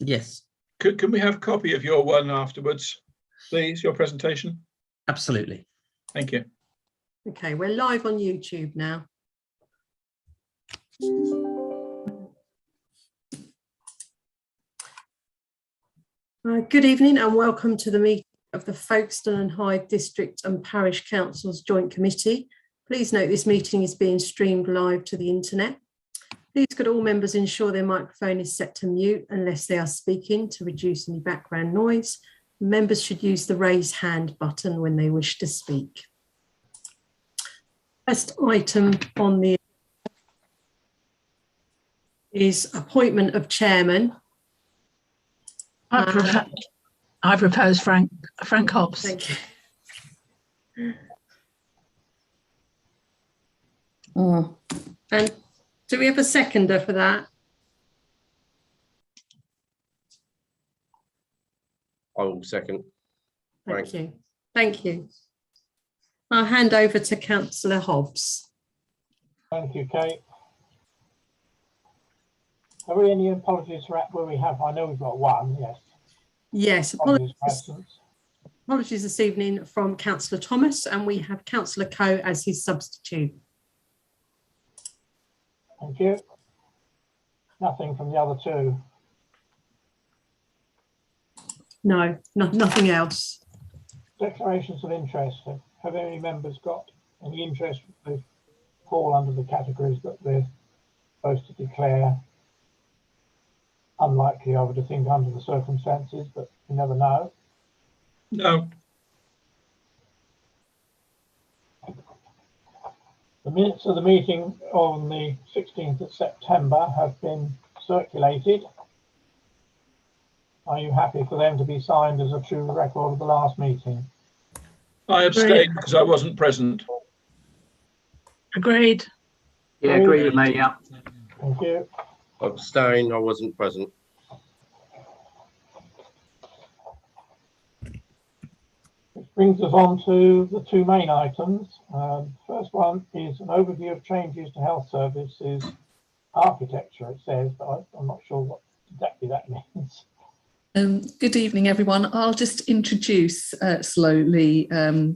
Yes. Can we have a copy of your one afterwards, please, your presentation? Absolutely. Thank you. Okay, we're live on YouTube now. Good evening and welcome to the meeting of the Folkestone and Hythe District and Parish Councils Joint Committee. Please note this meeting is being streamed live to the internet. Please could all members ensure their microphone is set to mute unless they are speaking to reduce any background noise. Members should use the raise hand button when they wish to speak. First item on the is appointment of chairman. I propose Frank Hobbs. Thank you. And do we have a seconder for that? I will second. Thank you. Thank you. I'll hand over to Councillor Hobbs. Thank you, Kate. Are there any apologies for where we have? I know we've got one, yes. Yes, apologies this evening from Councillor Thomas, and we have Councillor Coe as his substitute. Thank you. Nothing from the other two. No, nothing else. Declarations of interest. Have any members got any interest? They fall under the categories that they're supposed to declare. Unlikely, I would think, under the circumstances, but you never know. No. The minutes of the meeting on the 16th of September have been circulated. Are you happy for them to be signed as a true record of the last meeting? I abstained because I wasn't present. Agreed. Yeah, agree with me, yeah. Thank you. Abstain, I wasn't present. Which brings us on to the two main items. First one is an overview of changes to health services architecture, it says, but I'm not sure what exactly that means. Good evening, everyone. I'll just introduce slowly. For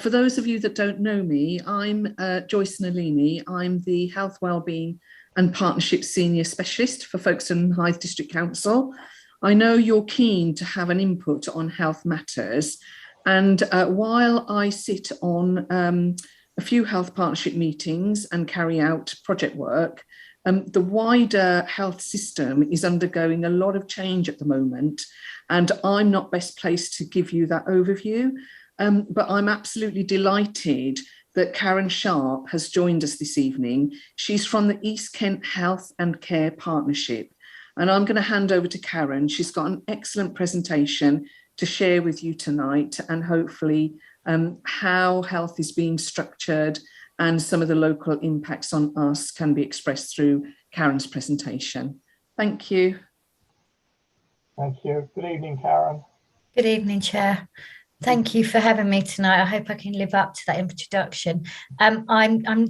those of you that don't know me, I'm Joyce Nalini. I'm the Health, Wellbeing and Partnership Senior Specialist for Folkestone and Hythe District Council. I know you're keen to have an input on health matters, and while I sit on a few health partnership meetings and carry out project work, the wider health system is undergoing a lot of change at the moment, and I'm not best placed to give you that overview, but I'm absolutely delighted that Karen Sharp has joined us this evening. She's from the East Kent Health and Care Partnership, and I'm going to hand over to Karen. She's got an excellent presentation to share with you tonight, and hopefully how health is being structured and some of the local impacts on us can be expressed through Karen's presentation. Thank you. Thank you. Good evening, Karen. Good evening, Chair. Thank you for having me tonight. I hope I can live up to that introduction. I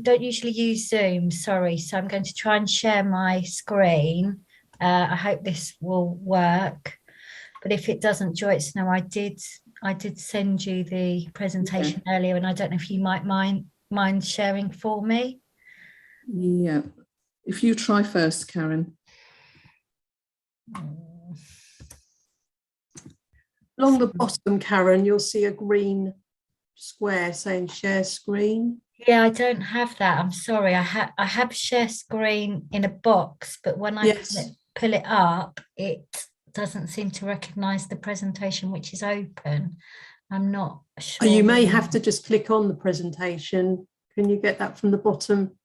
don't usually use Zoom, sorry, so I'm going to try and share my screen. I hope this will work, but if it doesn't, Joyce, no, I did send you the presentation earlier, and I don't know if you might mind sharing for me. Yeah, if you try first, Karen. Along the bottom, Karen, you'll see a green square saying share screen. Yeah, I don't have that. I'm sorry. I have share screen in a box, but when I pull it up, it doesn't seem to recognise the presentation, which is open. I'm not sure. You may have to just click on the presentation. Can you get that from the bottom?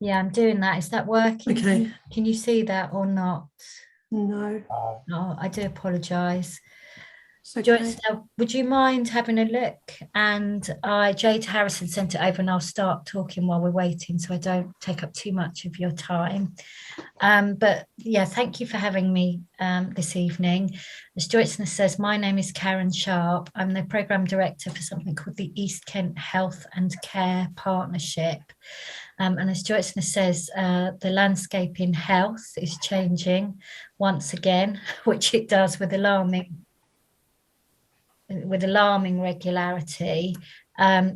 Yeah, I'm doing that. Is that working? Okay. Can you see that or not? No. Oh, I do apologise. It's okay. Joyce, now, would you mind having a look? And Jade Harrison sent it over, and I'll start talking while we're waiting, so I don't take up too much of your time. But yeah, thank you for having me this evening. As Joyce says, my name is Karen Sharp. I'm the Programme Director for something called the East Kent Health and Care Partnership. And as Joyce says, the landscape in health is changing once again, which it does with alarming regularity.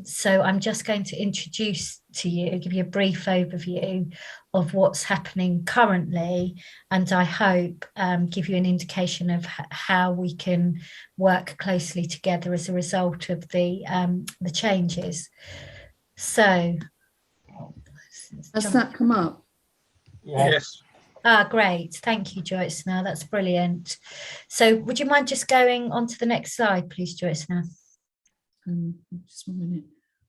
So I'm just going to introduce to you, give you a brief overview of what's happening currently, and I hope give you an indication of how we can work closely together as a result of the changes. So, Has that come up? Yes. Great. Thank you, Joyce. Now that's brilliant. So would you mind just going on to the next slide, please, Joyce? Now, just 1 minute.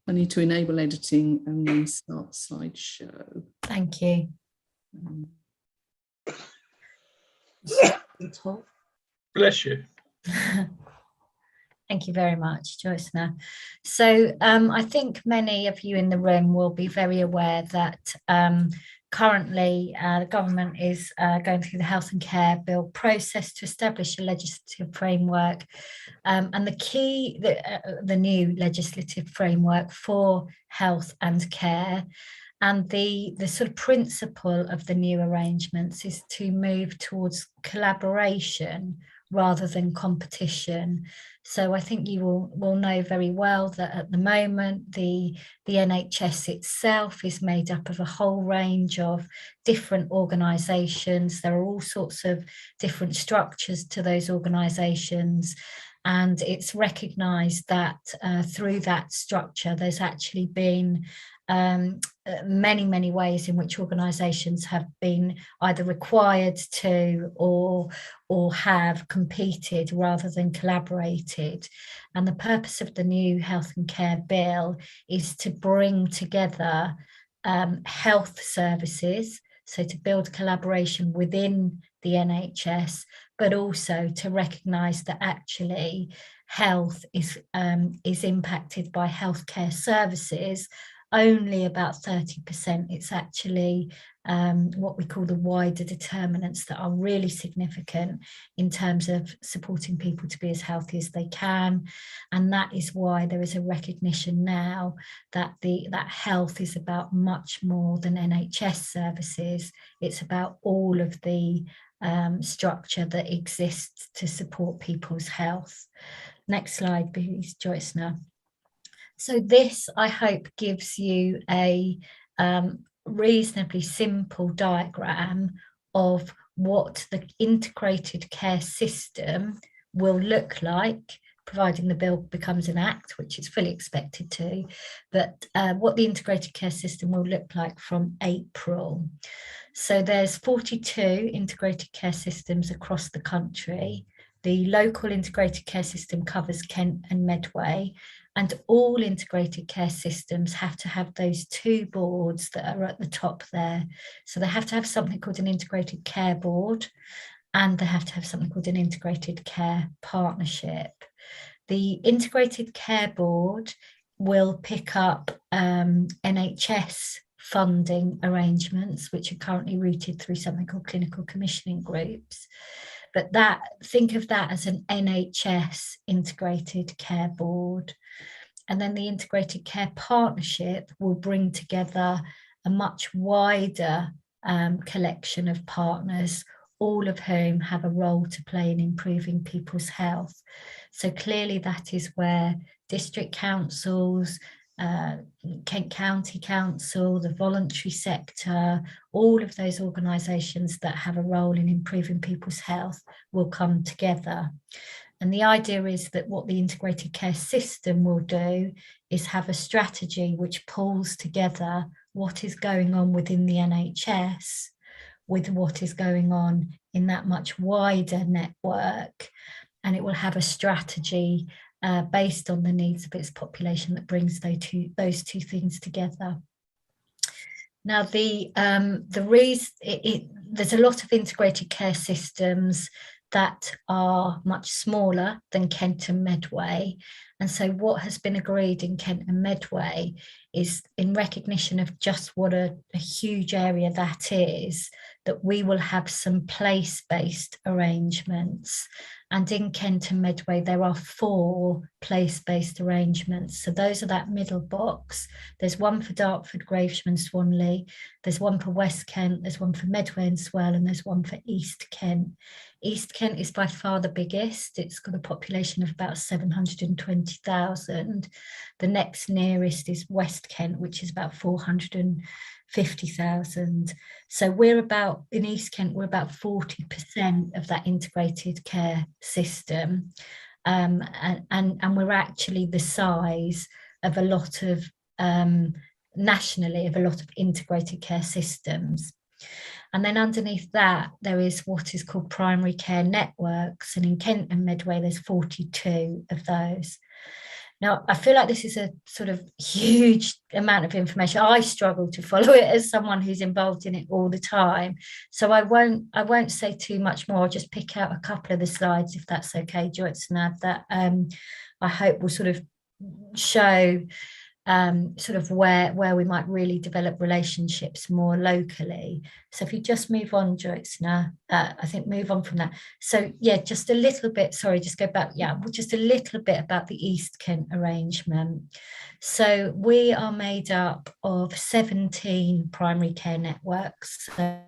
I need to enable editing and then start slideshow. Thank you. Bless you. Thank you very much, Joyce. Now, so I think many of you in the room will be very aware that currently the government is going through the Health and Care Bill process to establish a legislative framework, and the new legislative framework for health and care. And the sort of principle of the new arrangements is to move towards collaboration rather than competition. So I think you will know very well that at the moment, the NHS itself is made up of a whole range of different organisations. There are all sorts of different structures to those organisations. And it's recognised that through that structure, there's actually been many ways in which organisations have been either required to or have competed rather than collaborated. And the purpose of the new Health and Care Bill is to bring together health services, so to build collaboration within the NHS, but also to recognise that actually health is impacted by healthcare services. Only about 30%. It's actually what we call the wider determinants that are really significant in terms of supporting people to be as healthy as they can. And that is why there is a recognition now that that health is about much more than NHS services. It's about all of the structure that exists to support people's health. Next slide, please, Joyce. Now. So this, I hope, gives you a reasonably simple diagram of what the integrated care system will look like, providing the bill becomes an act, which is fully expected to, but what the integrated care system will look like from April. So there's 42 integrated care systems across the country. The local integrated care system covers Kent and Medway, and all integrated care systems have to have those two boards that are at the top there. So they have to have something called an integrated care board, and they have to have something called an integrated care partnership. The integrated care board will pick up NHS funding arrangements, which are currently routed through something called clinical commissioning groups. But think of that as an NHS integrated care board. And then the integrated care partnership will bring together a much wider collection of partners, all of whom have a role to play in improving people's health. So clearly that is where district councils, Kent County Council, the voluntary sector, all of those organisations that have a role in improving people's health will come together. And the idea is that what the integrated care system will do is have a strategy which pulls together what is going on within the NHS with what is going on in that much wider network. And it will have a strategy based on the needs of its population that brings those two things together. Now, there's a lot of integrated care systems that are much smaller than Kent and Medway. And so what has been agreed in Kent and Medway is, in recognition of just what a huge area that is, that we will have some place-based arrangements. And in Kent and Medway, there are 4 place-based arrangements. So those are that middle box. There's one for Dartford, Gravesham and Swanley. There's one for West Kent. There's one for Medway and Swell, and there's one for East Kent. East Kent is by far the biggest. It's got a population of about 720,000. The next nearest is West Kent, which is about 450,000. So we're about, in East Kent, we're about 40% of that integrated care system. And we're actually the size of a lot of, nationally, of a lot of integrated care systems. And then underneath that, there is what is called primary care networks. And in Kent and Medway, there's 42 of those. Now, I feel like this is a sort of huge amount of information. I struggle to follow it as someone who's involved in it all the time. So I won't say too much more. I'll just pick out a couple of the slides, if that's okay, Joyce, that I hope will sort of show sort of where we might really develop relationships more locally. So if you just move on, Joyce, I think move on from that. So yeah, just a little bit, sorry, just go back. Yeah, just a little bit about the East Kent arrangement. So we are made up of 17 primary care networks, so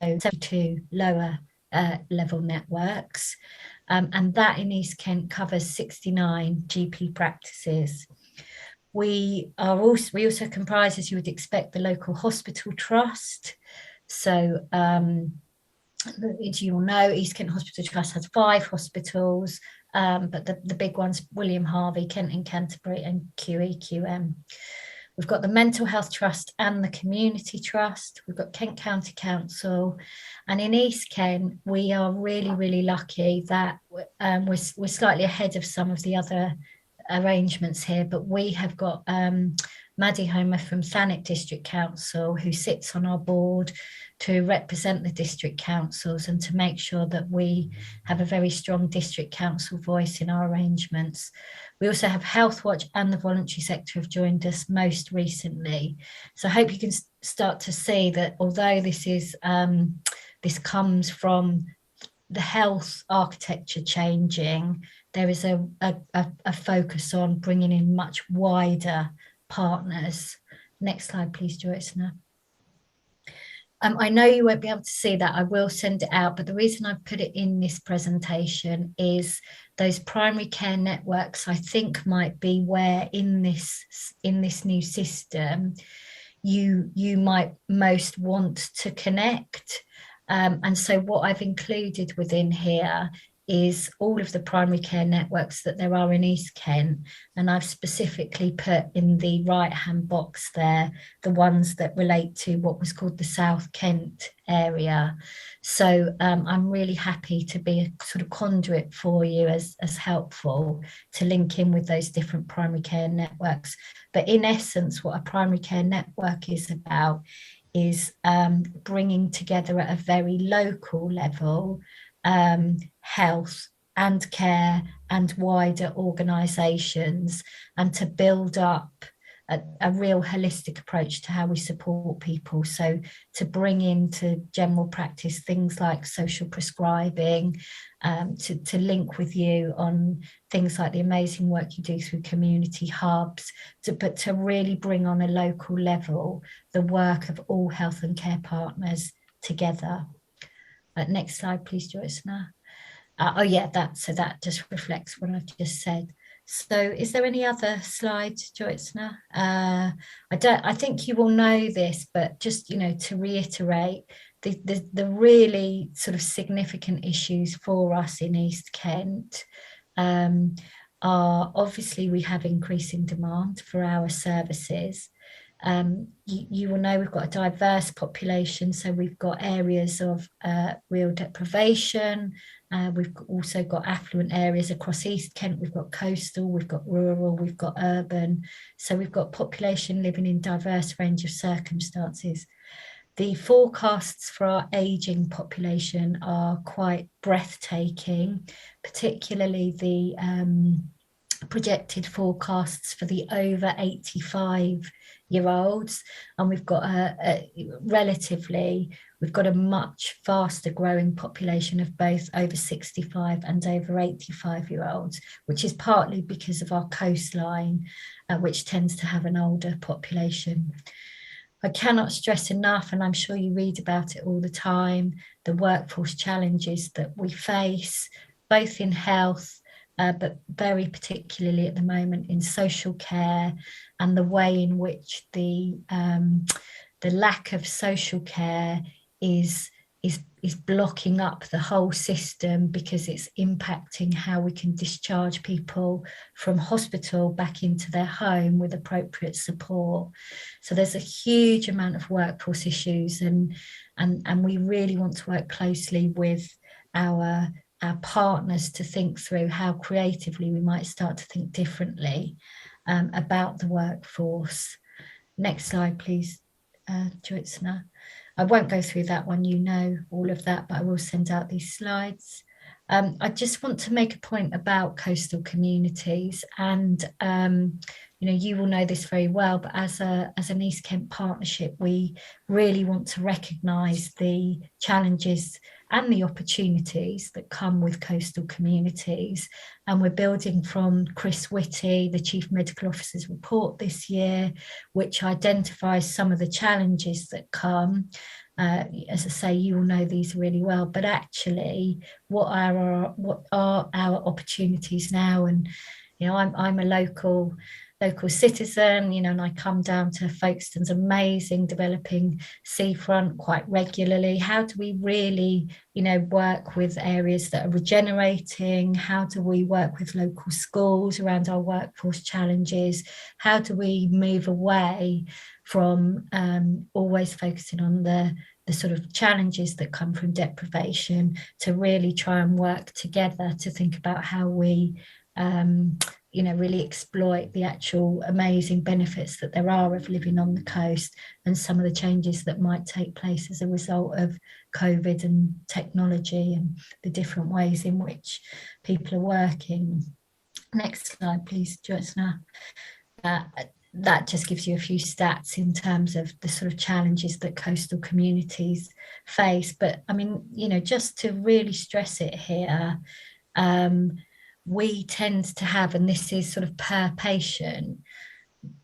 72 lower level networks. And that in East Kent covers 69 GP practices. We also comprise, as you would expect, the local hospital trust. So as you all know, East Kent Hospital Trust has 5 hospitals, but the big ones, William Harvey, Kent and Canterbury, and QEQM. We've got the Mental Health Trust and the Community Trust. We've got Kent County Council. And in East Kent, we are really, really lucky that we're slightly ahead of some of the other arrangements here, but we have got Maddie Homer from Thanet District Council, who sits on our board to represent the district councils and to make sure that we have a very strong district council voice in our arrangements. We also have Healthwatch and the voluntary sector have joined us most recently. So I hope you can start to see that although this is this comes from the health architecture changing, there is a focus on bringing in much wider partners. Next slide, please, Joyce. I know you won't be able to see that. I will send it out, but the reason I've put it in this presentation is those primary care networks, I think, might be where in this new system you might most want to connect. And so what I've included within here is all of the primary care networks that there are in East Kent, and I've specifically put in the right-hand box there the ones that relate to what was called the South Kent area. So I'm really happy to be a sort of conduit for you as helpful to link in with those different primary care networks. But in essence, what a primary care network is about is bringing together at a very local level health and care and wider organisations, and to build up a real holistic approach to how we support people. So to bring into general practice things like social prescribing, to link with you on things like the amazing work you do through community hubs, but to really bring on a local level the work of all health and care partners together. Next slide, please, Joyce. Oh yeah, that just reflects what I've just said. So is there any other slides, Joyce? I think you all know this, but just, you know, to reiterate, the really sort of significant issues for us in East Kent are obviously we have increasing demand for our services. You will know we've got a diverse population, so we've got areas of real deprivation. We've also got affluent areas across East Kent. We've got coastal, we've got rural, we've got urban. So we've got population living in diverse range of circumstances. The forecasts for our ageing population are quite breathtaking, particularly the projected forecasts for the over 85-year-olds. And we've got we've got a much faster growing population of both over 65 and over 85-year-olds, which is partly because of our coastline, which tends to have an older population. I cannot stress enough, and I'm sure you read about it all the time, the workforce challenges that we face, both in health, but very particularly at the moment in social care, and the way in which the lack of social care is blocking up the whole system, because it's impacting how we can discharge people from hospital back into their home with appropriate support. So there's a huge amount of workforce issues, and we really want to work closely with our partners to think through how creatively we might start to think differently about the workforce. Next slide, please, Jyotsna. I won't go through that one, you know all of that, but I will send out these slides. I just want to make a point about coastal communities, and you know, you will know this very well, but as an East Kent partnership, we really want to recognise the challenges and the opportunities that come with coastal communities. And we're building from Chris Whitty, the Chief Medical Officer's report this year, which identifies some of the challenges that come. As I say, you will know these really well, but actually what are our opportunities now? And you know, I'm a local citizen, you know, and I come down to Folkestone's amazing developing seafront quite regularly. How do we really, you know, work with areas that are regenerating? How do we work with local schools around our workforce challenges? How do we move away from always focusing on the sort of challenges that come from deprivation, to really try and work together to think about how we you know, really exploit the actual amazing benefits that there are of living on the coast, and some of the changes that might take place as a result of COVID and technology and the different ways in which people are working. Next slide, please, Jyotsna. That just gives you a few stats in terms of the sort of challenges that coastal communities face. But I mean, you know, just to really stress it here, we tend to have, and this is sort of per patient,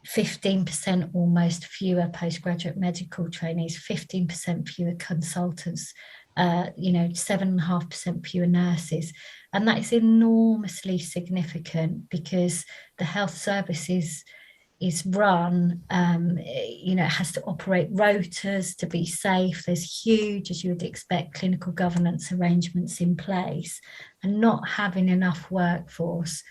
15% almost fewer postgraduate medical trainees, 15% fewer consultants, you know, 7.5% fewer nurses. And that is enormously significant, because the health service is run, you know, it has to operate rotas to be safe. There's huge, as you would expect, clinical governance arrangements in place, and not having enough workforce,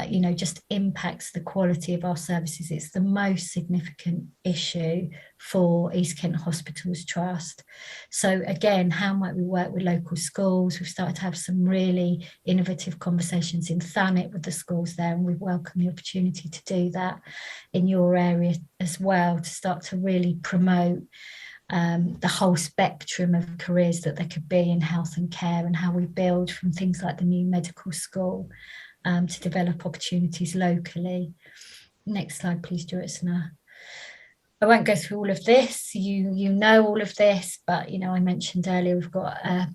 you know, just impacts the quality of our services. It's the most significant issue for East Kent Hospitals Trust. So again, how might we work with local schools? We've started to have some really innovative conversations in Thanet with the schools there, and we welcome the opportunity to do that in your area as well, to start to really promote the whole spectrum of careers that there could be in health and care, and how we build from things like the new medical school to develop opportunities locally. Next slide, please, Jyotsna. I won't go through all of this. You know all of this, but you know, I mentioned earlier we've got a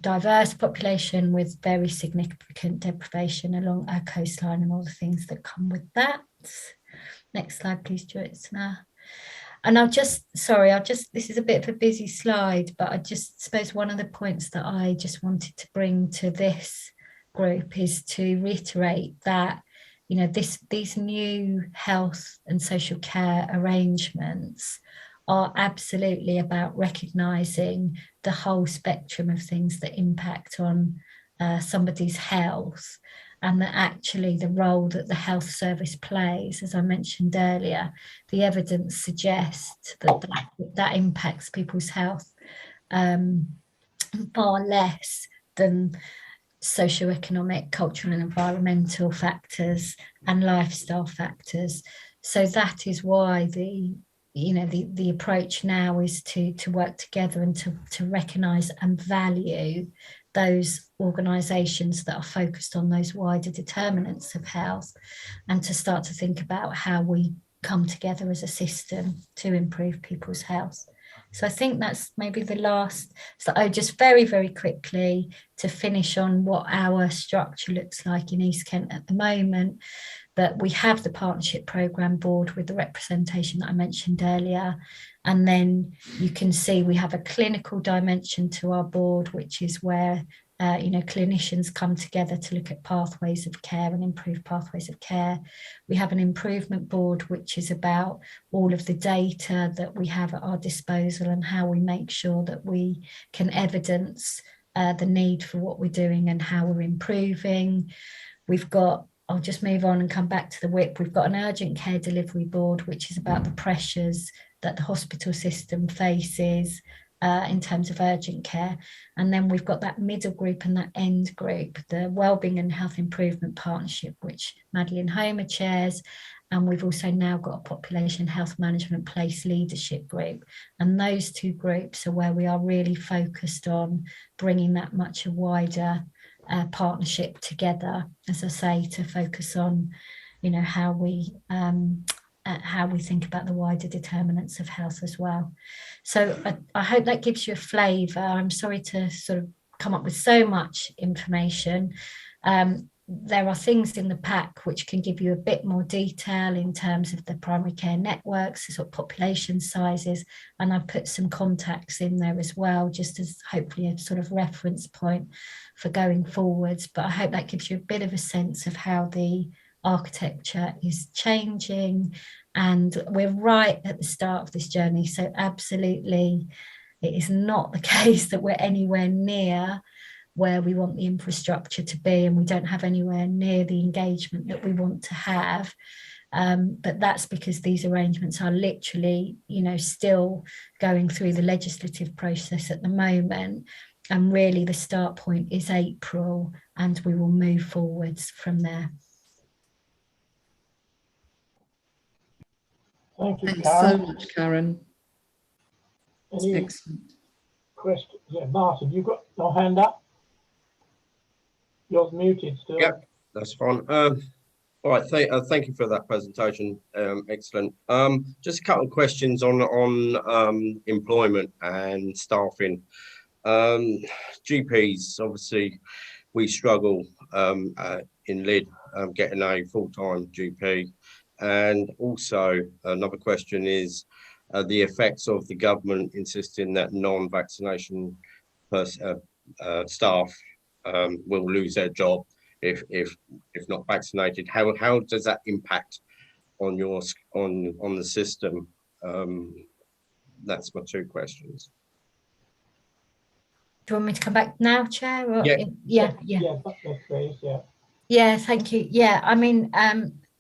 diverse population with very significant deprivation along our coastline, and all the things that come with that. Next slide, please, Jyotsna. And this is a bit of a busy slide, but I just suppose one of the points that I just wanted to bring to this group is to reiterate that, you know, these new health and social care arrangements are absolutely about recognising the whole spectrum of things that impact on somebody's health, and that actually the role that the health service plays, as I mentioned earlier, the evidence suggests that impacts people's health far less than socioeconomic, cultural and environmental factors and lifestyle factors. So that is why the the approach now is to work together and to recognise and value those organisations that are focused on those wider determinants of health, and to start to think about how we come together as a system to improve people's health. So I think that's maybe the last. So just very, very quickly to finish on what our structure looks like in East Kent at the moment, that we have the partnership programme board with the representation that I mentioned earlier. And then you can see we have a clinical dimension to our board, which is where clinicians come together to look at pathways of care and improve pathways of care. We have an improvement board, which is about all of the data that we have at our disposal and how we make sure that we can evidence the need for what we're doing and how we're improving. We've got, I'll just move on and come back to the WIP. We've got an urgent care delivery board, which is about the pressures that the hospital system faces in terms of urgent care. And then we've got that middle group and that end group, the Wellbeing and Health Improvement Partnership, which Madeline Homer chairs. And we've also now got a Population Health Management Place Leadership group. And those two groups are where we are really focused on bringing that much wider partnership together, as I say, to focus on, how we think about the wider determinants of health as well. So I hope that gives you a flavour. I'm sorry to sort of come up with so much information. There are things in the pack which can give you a bit more detail in terms of the primary care networks, the sort of population sizes, and I've put some contacts in there as well, just as hopefully a sort of reference point for going forwards. But I hope that gives you a bit of a sense of how the architecture is changing, and we're right at the start of this journey. So absolutely, it is not the case that we're anywhere near where we want the infrastructure to be, and we don't have anywhere near the engagement that we want to have. But that's because these arrangements are literally, still going through the legislative process at the moment. And really the start point is April, and we will move forwards from there. Thank you, Thanks Karen. so much, Karen. Any Excellent. questions? Yeah, Martin, you've got your hand up. You're muted still. Yep, that's fine. All right, thank you for that presentation. Excellent. Just a couple of questions on employment and staffing. GPs, obviously, we struggle in Lyd getting a full-time GP. And also another question is the effects of the government insisting that non-vaccination staff will lose their job if not vaccinated. How does that impact on on the system? That's my two questions. Do you want me to come back now, Chair? Or Yeah. Yeah, yes, please. Yeah, thank you. Yeah, I mean,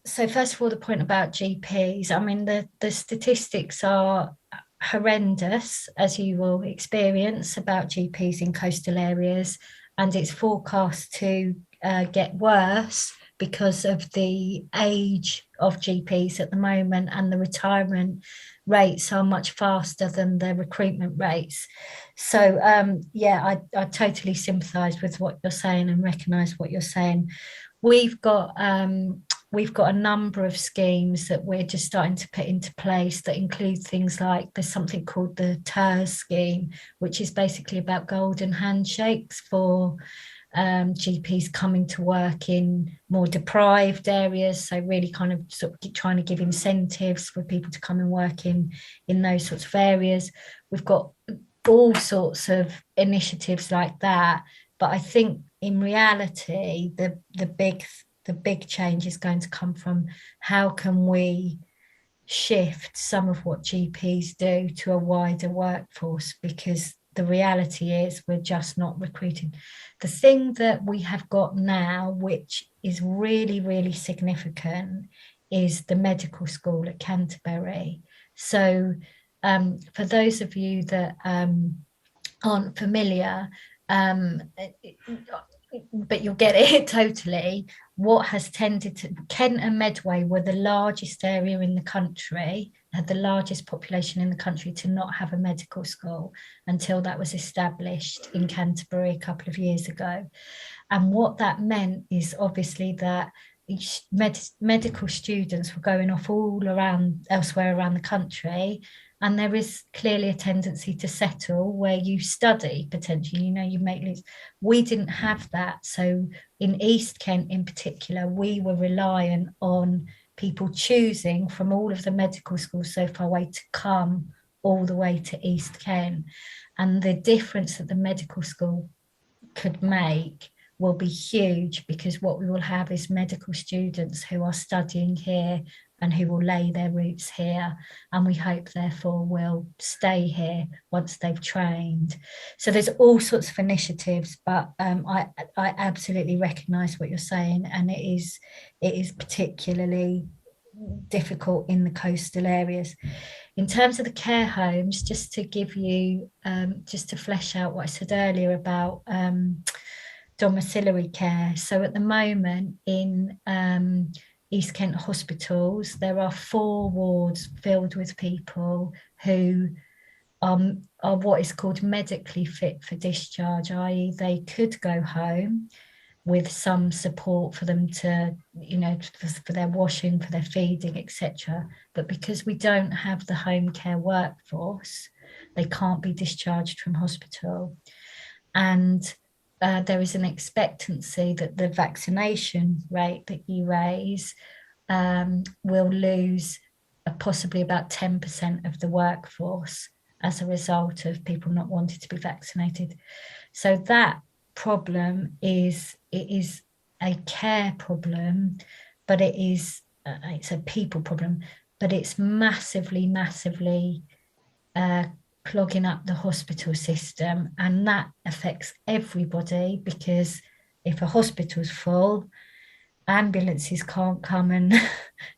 so first of all, the point about GPs, I mean, the statistics are horrendous, as you will experience, about GPs in coastal areas, and it's forecast to get worse because of the age of GPs at the moment, and the retirement rates are much faster than the recruitment rates. So yeah, I totally sympathise with what you're saying and recognise what you're saying. We've got a number of schemes that we're just starting to put into place that include things like, there's something called the TERS scheme, which is basically about golden handshakes for GPs coming to work in more deprived areas. So really kind of sort of trying to give incentives for people to come and work in those sorts of areas. We've got all sorts of initiatives like that. But I think in reality, the big change is going to come from how can we shift some of what GPs do to a wider workforce, because the reality is we're just not recruiting. The thing that we have got now, which is really, really significant, is the medical school at Canterbury. So for those of you that aren't familiar, but you'll get it totally, what has tended to, Kent and Medway were the largest area in the country had the largest population in the country to not have a medical school until that was established in Canterbury a couple of years ago. And what that meant is obviously that medical students were going off all around elsewhere around the country, and there is clearly a tendency to settle where you study potentially, you make lists. We didn't have that. So in East Kent in particular, we were reliant on people choosing from all of the medical schools so far away to come all the way to East Kent. And the difference that the medical school could make will be huge, because what we will have is medical students who are studying here and who will lay their roots here, and we hope therefore will stay here once they've trained. So there's all sorts of initiatives, but I absolutely recognise what you're saying, and it is particularly difficult in the coastal areas. In terms of the care homes, just to give you, just to flesh out what I said earlier about domiciliary care. So at the moment in East Kent hospitals, there are 4 wards filled with people who are what is called medically fit for discharge, i.e. they could go home with some support for them to, for their washing, for their feeding, etc. But because we don't have the home care workforce, they can't be discharged from hospital. And there is an expectancy that the vaccination rate that you raise will lose possibly about 10% of the workforce as a result of people not wanting to be vaccinated. So that problem is a care problem, but it's a people problem, but it's massively clogging up the hospital system, and that affects everybody, because if a hospital's full, ambulances can't come and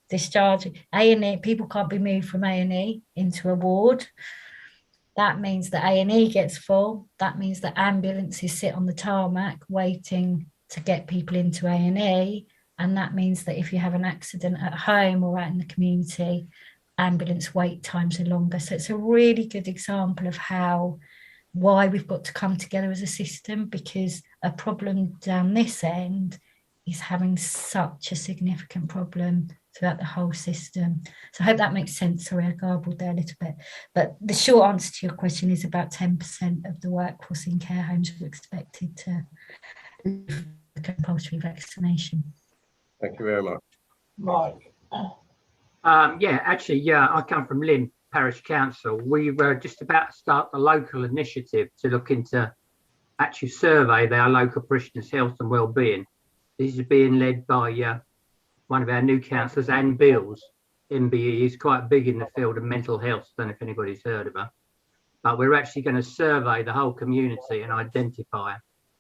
discharge. A&E, people can't be moved from A&E into a ward. That means that A&E gets full. That means that ambulances sit on the tarmac waiting to get people into A&E, and that means that if you have an accident at home or out in the community, ambulance wait times are longer. So it's a really good example of why we've got to come together as a system, because a problem down this end is having such a significant problem throughout the whole system. So I hope that makes sense. Sorry, I garbled there a little bit. But the short answer to your question is about 10% of the workforce in care homes are expected to compulsory vaccination. Thank you very much. Mike. I come from Lynn Parish Council. We were just about to start the local initiative to look into actually survey their local parishioners' health and well-being. This is being led by one of our new councillors, Anne Bills. MBE is quite big in the field of mental health. I don't know if anybody's heard of her. But we're actually going to survey the whole community and identify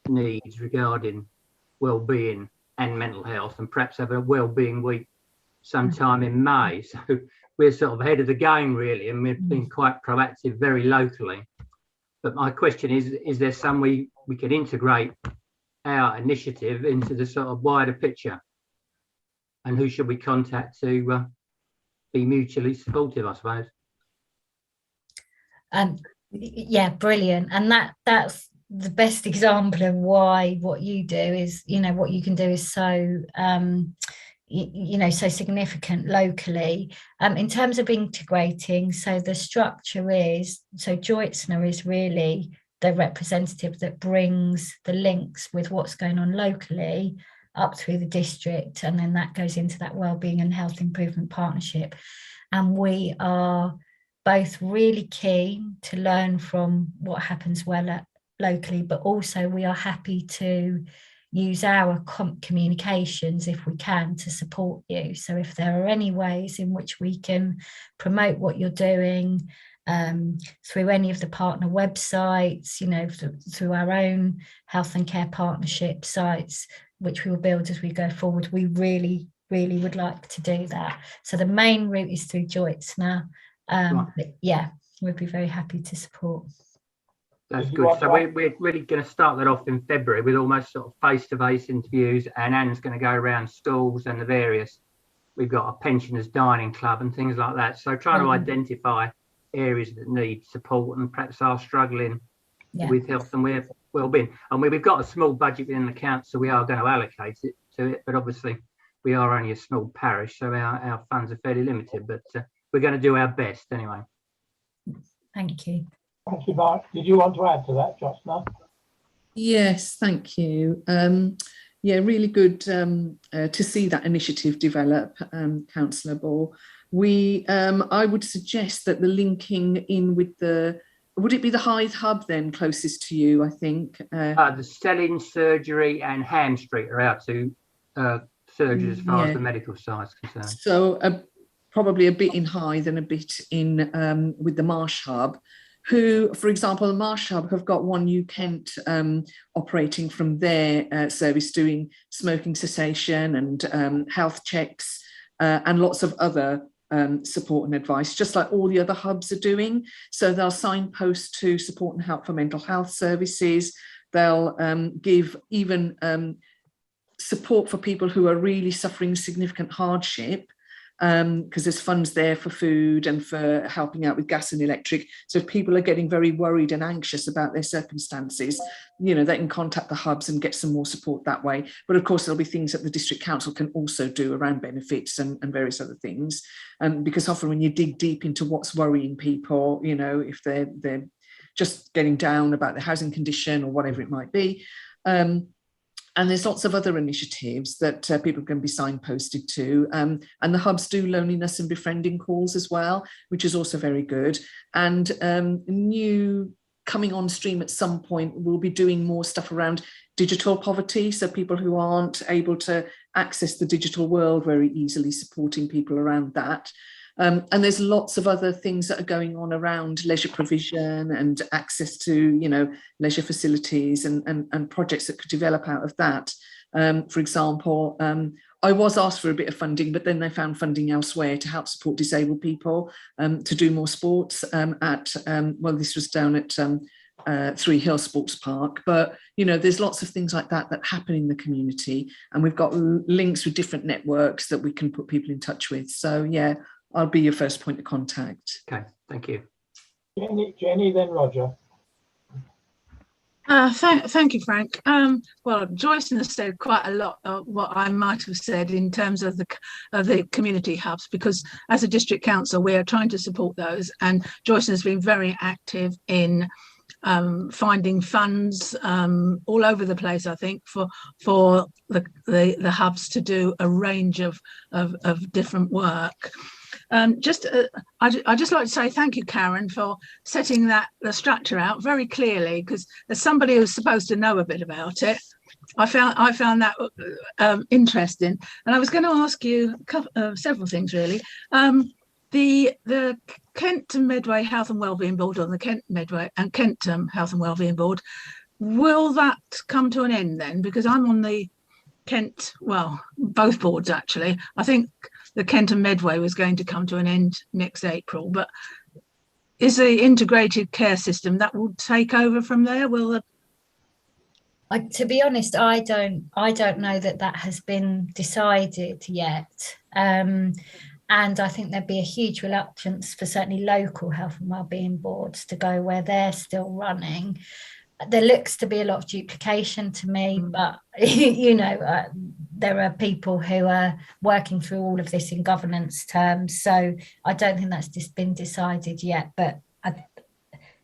needs regarding well-being and mental health, and perhaps have a well-being week sometime in May. So we're sort of ahead of the game, really, and we've been quite proactive very locally. But my question is there some way we can integrate our initiative into the sort of wider picture? And who should we contact to be mutually supportive, I suppose? Yeah, brilliant. And that's the best example of why what you do is, what you can do is so so significant locally. In terms of integrating, so the structure is, so Joitzner is really the representative that brings the links with what's going on locally up through the district, and then that goes into that wellbeing and health improvement partnership. And we are both really keen to learn from what happens locally, but also we are happy to use our communications if we can to support you. So if there are any ways in which we can promote what you're doing through any of the partner websites, through our own health and care partnership sites, which we will build as we go forward, we really would like to do that. So the main route is through Joitzner. But yeah, we'd be very happy to support. That's good. So we're really going to start that off in February with almost sort of face-to-face interviews, and Anne's going to go around schools and the various we've got a pensioners dining club and things like that. So trying to identify areas that need support and perhaps are struggling with health and well-being. And we've got a small budget within the council, we are going to allocate it to it, but obviously we are only a small parish, so our funds are fairly limited, but we're going to do our best anyway. Thank you. Thank you, Mark. Did you want to add to that, Jocelyn? Yes, thank you. Yeah, really good to see that initiative develop, Councillor Ball. I would suggest that the linking in with would it be the Hythe Hub then closest to you, I think? The Selling, Surgery and Ham Street are our two surgeries as far as the medical side is concerned. So probably a bit in Hythe and a bit in with the Marsh Hub, who, for example, the Marsh Hub have got One New Kent operating from their service, doing smoking cessation and health checks and lots of other support and advice, just like all the other hubs are doing. So they'll signpost to support and help for mental health services. They'll give even support for people who are really suffering significant hardship, because there's funds there for food and for helping out with gas and electric. So if people are getting very worried and anxious about their circumstances, you know, they can contact the hubs and get some more support that way. But of course, there'll be things that the district council can also do around benefits and various other things. Because often when you dig deep into what's worrying people, you know, if they're just getting down about their housing condition or whatever it might be, and there's lots of other initiatives that people can be signposted to. And the hubs do loneliness and befriending calls as well, which is also very good. And new coming on stream at some point, we'll be doing more stuff around digital poverty. So people who aren't able to access the digital world very easily, supporting people around that. And there's lots of other things that are going on around leisure provision and access to, you know, leisure facilities and projects that could develop out of that. For example, I was asked for a bit of funding, but then they found funding elsewhere to help support disabled people to do more sports well, this was down at Three Hill Sports Park. But, you know, there's lots of things like that that happen in the community. And we've got links with different networks that we can put people in touch with. So, yeah, I'll be your first point of contact. Okay, thank you. Jenny, then Roger. Thank you, Frank. Well, Joyce has said quite a lot of what I might have said in terms of the community hubs, because as a district council, we are trying to support those, and Joyce has been very active in finding funds all over the place, I think, for the hubs to do a range of different work. I'd just like to say thank you, Karen, for setting the structure out very clearly, because as somebody who's supposed to know a bit about it, I found that interesting. And I was going to ask you several things, really. The Kent and Medway Health and Wellbeing Board, or the Kent Medway and Kent Health and Wellbeing Board, will that come to an end then? Because I'm on the Kent, well, both boards actually. I think the Kent and Medway was going to come to an end next April, but is the integrated care system that will take over from there? Will to be honest, I don't know that has been decided yet. And I think there'd be a huge reluctance for certainly local health and wellbeing boards to go where they're still running. There looks to be a lot of duplication to me, but you know, there are people who are working through all of this in governance terms, so I don't think that's just been decided yet. But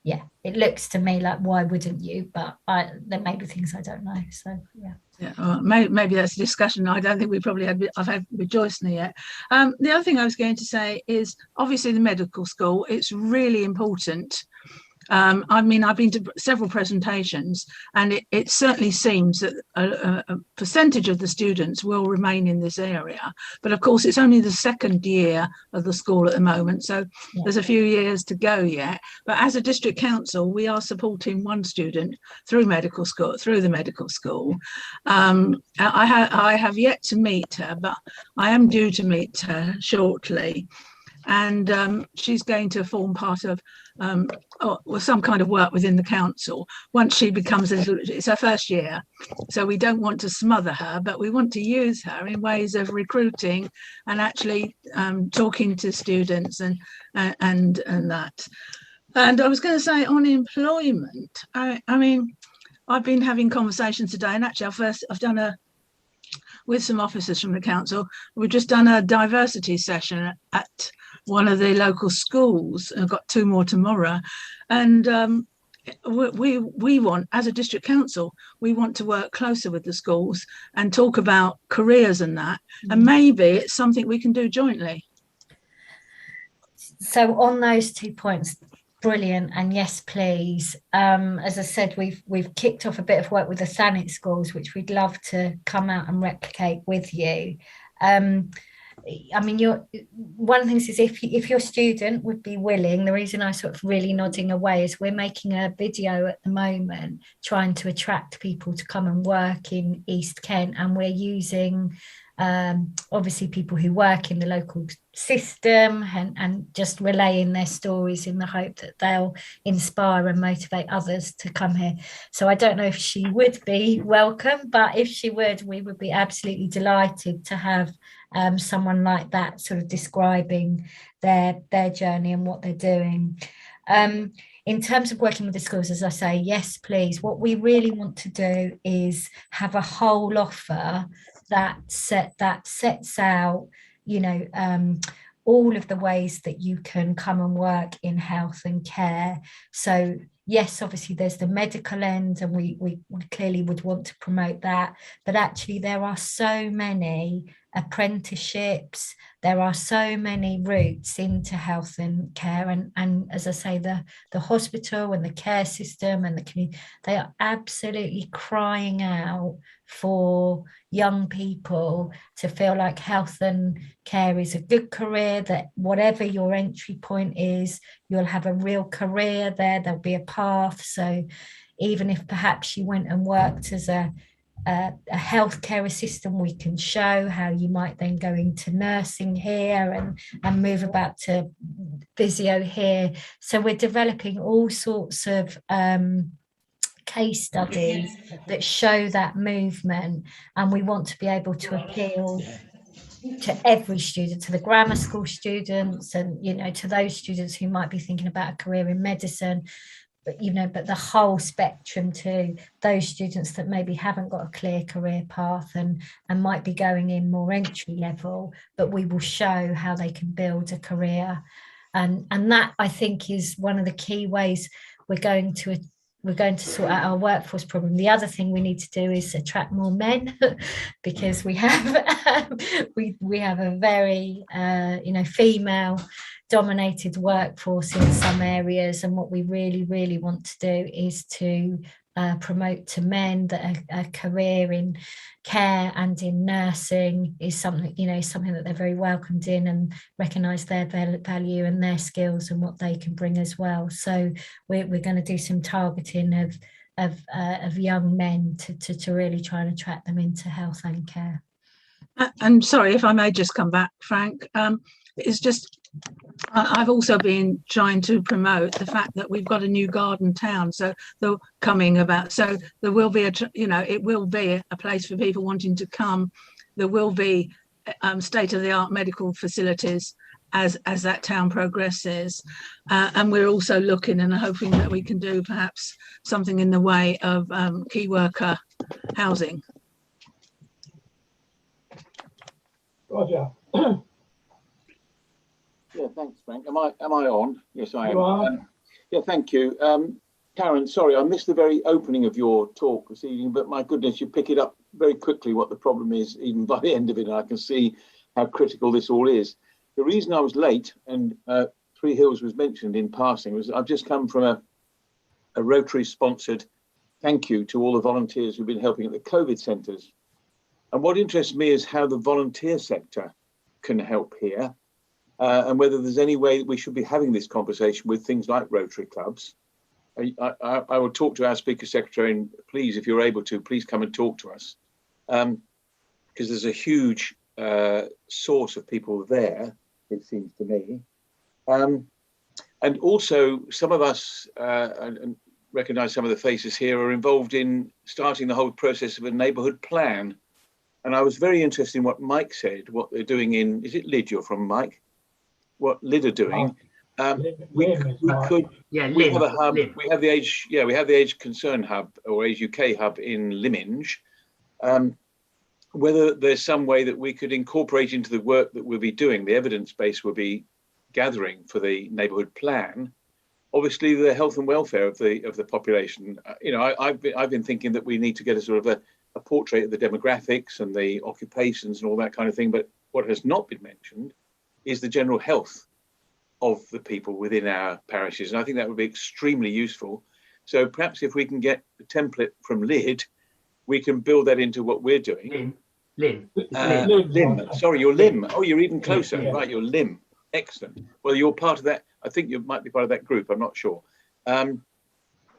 yeah, it looks to me like, why wouldn't you? But there may be things I don't know. So yeah. Yeah, well, maybe that's a discussion I don't think I've had with Joyce yet. The other thing I was going to say is obviously the medical school. It's really important. I mean, I've been to several presentations, and it certainly seems that a percentage of the students will remain in this area. But of course, it's only the second year of the school at the moment, so there's a few years to go yet. But as a district council, we are supporting one student through the medical school. I have yet to meet her, but I am due to meet her shortly. And she's going to form part of or some kind of work within the council once she becomes it's her first year, so we don't want to smother her, but we want to use her in ways of recruiting and actually talking to students and that. And I was going to say on employment, I mean, I've been having conversations today, and actually I've done with some officers from the council, we've just done a diversity session at one of the local schools. I've got 2 more tomorrow. And we want, as a district council, we want to work closer with the schools and talk about careers and that. And maybe it's something we can do jointly. So on those 2 points, brilliant, and yes please. As I said, we've kicked off a bit of work with the Thanet schools, which we'd love to come out and replicate with you. I mean, one of the things is if your student would be willing, the reason I sort of really nodding away is we're making a video at the moment trying to attract people to come and work in East Kent, and we're using obviously people who work in the local system and just relaying their stories in the hope that they'll inspire and motivate others to come here. So I don't know if she would be welcome, but if she would, we would be absolutely delighted to have someone like that sort of describing their journey and what they're doing. In terms of working with the schools, as I say, yes, please. What we really want to do is have a whole offer that sets out, you know, all of the ways that you can come and work in health and care. So yes, obviously there's the medical end, and we clearly would want to promote that, but actually there are so many apprenticeships, there are so many routes into health and care, and as I say, the hospital and the care system and the community, they are absolutely crying out for young people to feel like health and care is a good career, that whatever your entry point is, you'll have a real career there, there'll be a path. So even if perhaps you went and worked as a healthcare assistant, we can show how you might then go into nursing here and move about to physio here. So we're developing all sorts of case studies that show that movement, and we want to be able to appeal to every student, to the grammar school students, and you know, to those students who might be thinking about a career in medicine, but you know, but the whole spectrum, to those students that maybe haven't got a clear career path and might be going in more entry level, but we will show how they can build a career. And that, I think, is one of the key ways we're going to sort out our workforce problem. The other thing we need to do is attract more men, because we have we have a very you know, female dominated workforce in some areas, and what we really want to do is to promote to men that a career in care and in nursing is something, you know, something that they're very welcomed in, and recognise their value and their skills and what they can bring as well. So we're going to do some targeting of young men to really try and attract them into health and care. And sorry, if I may just come back, Frank, it's just, I've also been trying to promote the fact that we've got a new garden town, so they're coming about, so there will be it will be a place for people wanting to come. There will be state-of-the-art medical facilities as that town progresses, and we're also looking and hoping that we can do perhaps something in the way of key worker housing. Roger. Yeah, thanks, Frank. Am I on? Yes, I am. You are. Yeah, thank you. Karen, sorry, I missed the very opening of your talk this evening, but my goodness, you pick it up very quickly what the problem is, even by the end of it. And I can see how critical this all is. The reason I was late, and Three Hills was mentioned in passing, was I've just come from a Rotary-sponsored thank you to all the volunteers who've been helping at the COVID centres. And what interests me is how the volunteer sector can help here. And whether there's any way that we should be having this conversation with things like Rotary clubs. I will talk to our Speaker Secretary, and please, if you're able to, please come and talk to us. Because there's a huge source of people there, it seems to me. And also some of us, and recognise some of the faces here, are involved in starting the whole process of a neighbourhood plan. And I was very interested in what Mike said, what they're doing in, is it Lyd you're from, Mike? What Lyd are doing. We have a hub, we have the Age Concern Hub or Age UK Hub in Lyminge. Whether there's some way that we could incorporate into the work that we'll be doing, the evidence base we'll be gathering for the neighbourhood plan, obviously the health and welfare of the population. I've been thinking that we need to get a sort of a portrait of the demographics and the occupations and all that kind of thing. But what has not been mentioned is the general health of the people within our parishes. And I think that would be extremely useful. So perhaps if we can get a template from Lyd, we can build that into what we're doing. Lym. Sorry, you're Lym. Oh, you're even closer. Yeah. Right, you're Lym. Excellent. Well, you're part of that. I think you might be part of that group. I'm not sure.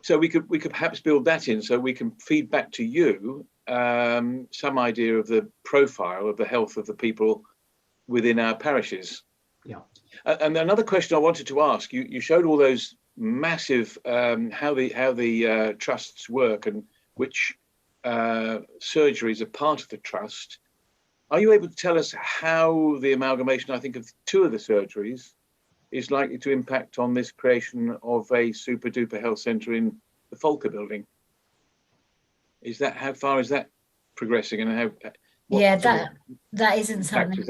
So we could perhaps build that in so we can feed back to you some idea of the profile of the health of the people within our parishes. Yeah. And another question I wanted to ask, you showed all those massive how the trusts work and which surgeries are part of the trust. Are you able to tell us how the amalgamation, I think, of two of the surgeries is likely to impact on this creation of a super duper health centre in the Folker building? Is that, how far is that progressing, and how? That isn't something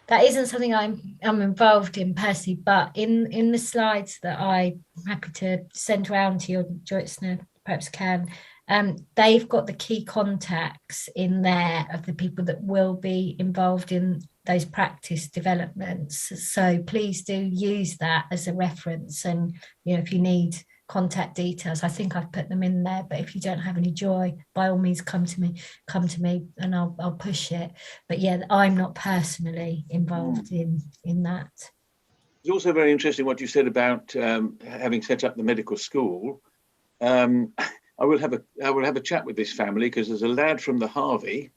that isn't something I'm involved in personally, but in the slides that I'm happy to send around to you, Joyce perhaps can. They've got the key contacts in there of the people that will be involved in those practice developments. So please do use that as a reference. And if you need contact details, I think I've put them in there. But if you don't have any joy, by all means, come to me, and I'll push it. But yeah, I'm not personally involved in that. It's also very interesting what you said about having set up the medical school. I will have a chat with this family, because there's a lad from the Harvey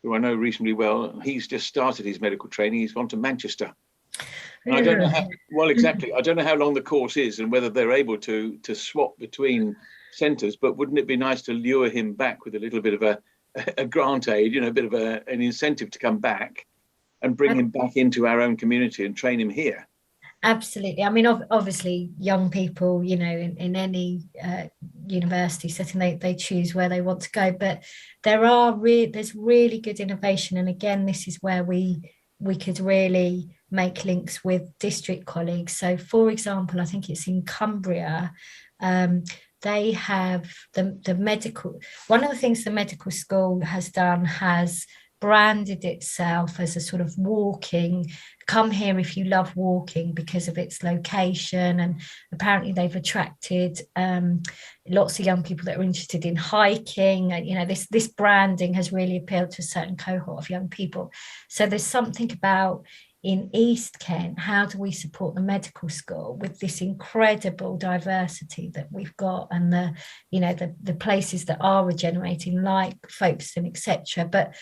who I know reasonably well. He's just started his medical training. He's gone to Manchester. And I don't know how, well, exactly. I don't know how long the course is and whether they're able to swap between centres, but wouldn't it be nice to lure him back with a little bit of a grant aid, a bit of an incentive to come back and bring him back into our own community and train him here? Absolutely. I mean, obviously, young people, in any university setting, they choose where they want to go. But there's really good innovation, and again, this is where we could really make links with district colleagues. So, for example, I think it's in Cumbria. They have the medical. One of the things the medical school has done has branded itself as a sort of walking, come here if you love walking, because of its location. And apparently they've attracted lots of young people that are interested in hiking. And this branding has really appealed to a certain cohort of young people. So there's something about, in East Kent, how do we support the medical school with this incredible diversity that we've got, and the places that are regenerating, like Folkestone, etc. But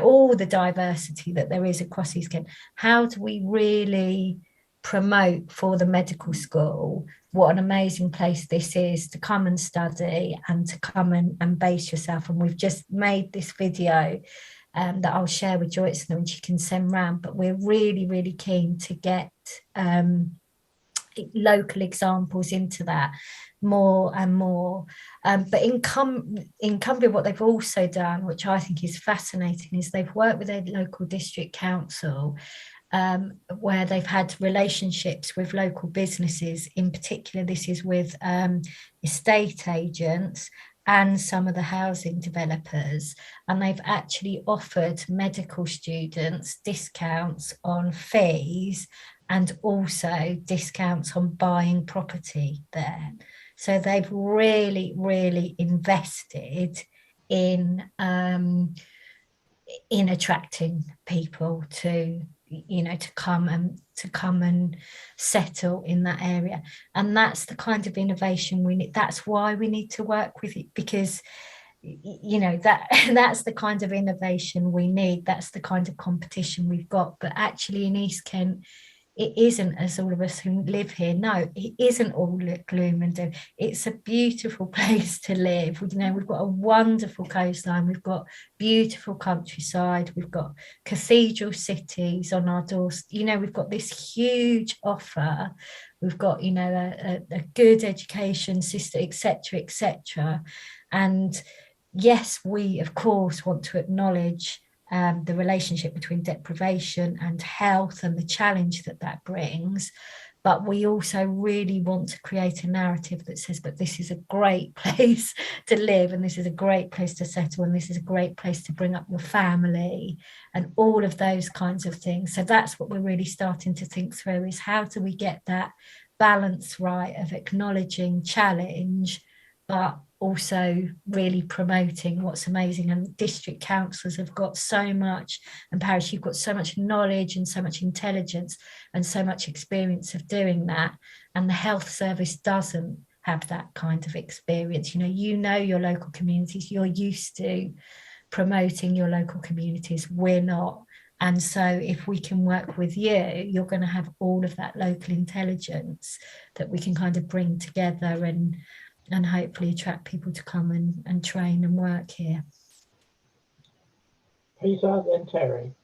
all the diversity that there is across East Kent. How do we really promote for the medical school what an amazing place this is to come and study and to come and base yourself? And we've just made this video that I'll share with Joyce and she can send round, but we're really, really keen to get local examples into that more and more. But in Cumbria, what they've also done, which I think is fascinating, is they've worked with their local district council, where they've had relationships with local businesses. In particular, this is with estate agents and some of the housing developers, and they've actually offered medical students discounts on fees and also discounts on buying property there. So they've really, really invested in attracting people to come and settle in that area. And that's the kind of innovation we need. That's why we need to work with it, because that's the kind of innovation we need. That's the kind of competition we've got. But actually in East Kent, it isn't, as all of us who live here know, it isn't all gloom and doom. It's a beautiful place to live. You know, we've got a wonderful coastline, we've got beautiful countryside, we've got cathedral cities on our doors. You know, we've got this huge offer. We've got, you know, a good education system, etc., etc. And yes, we of course want to acknowledge the relationship between deprivation and health and the challenge that that brings. But we also really want to create a narrative that says, but this is a great place to live, and this is a great place to settle, and this is a great place to bring up your family, and all of those kinds of things. So that's what we're really starting to think through, is how do we get that balance right of acknowledging challenge, but also really promoting what's amazing. And district councillors have got so much, and Parish, you've got so much knowledge and so much intelligence and so much experience of doing that. And the health service doesn't have that kind of experience. You know your local communities, you're used to promoting your local communities, we're not. And so if we can work with you, you're going to have all of that local intelligence that we can kind of bring together and hopefully attract people to come and train and work here. Peter, then Terry.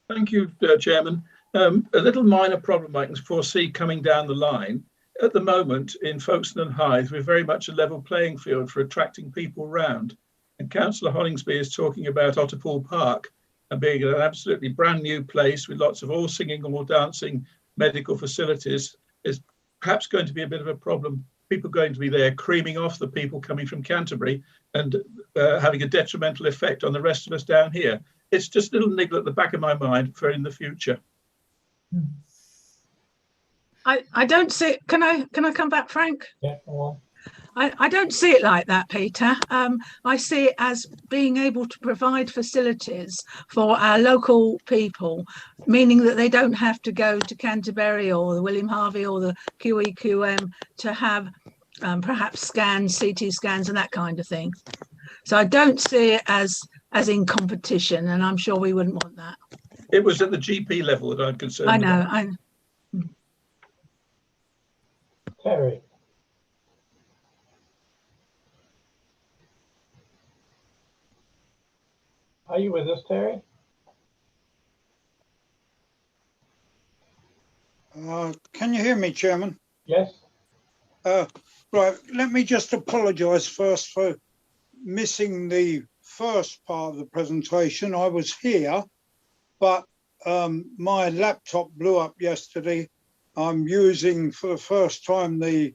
Thank you, Chairman. A little minor problem I can foresee coming down the line. At the moment in Folkestone and Hythe, we're very much a level playing field for attracting people round. And Councillor Hollingsby is talking about Otterpool Park and being an absolutely brand new place with lots of all singing, all dancing, medical facilities is perhaps going to be a bit of a problem. People going to be there creaming off the people coming from Canterbury and having a detrimental effect on the rest of us down here. It's just a little niggle at the back of my mind for in the future. I don't see. Can I come back, Frank? Yeah, go on. I don't see it like that, Peter. I see it as being able to provide facilities for our local people, meaning that they don't have to go to Canterbury or the William Harvey or the QEQM to have perhaps scans, CT scans and that kind of thing. So I don't see it as in competition, and I'm sure we wouldn't want that. It was at the GP level that I'm concerned. I know. Terry. Are you with us, Terry? Can you hear me, Chairman? Yes. Right, let me just apologise first for missing the first part of the presentation. I was here, but my laptop blew up yesterday. I'm using for the first time the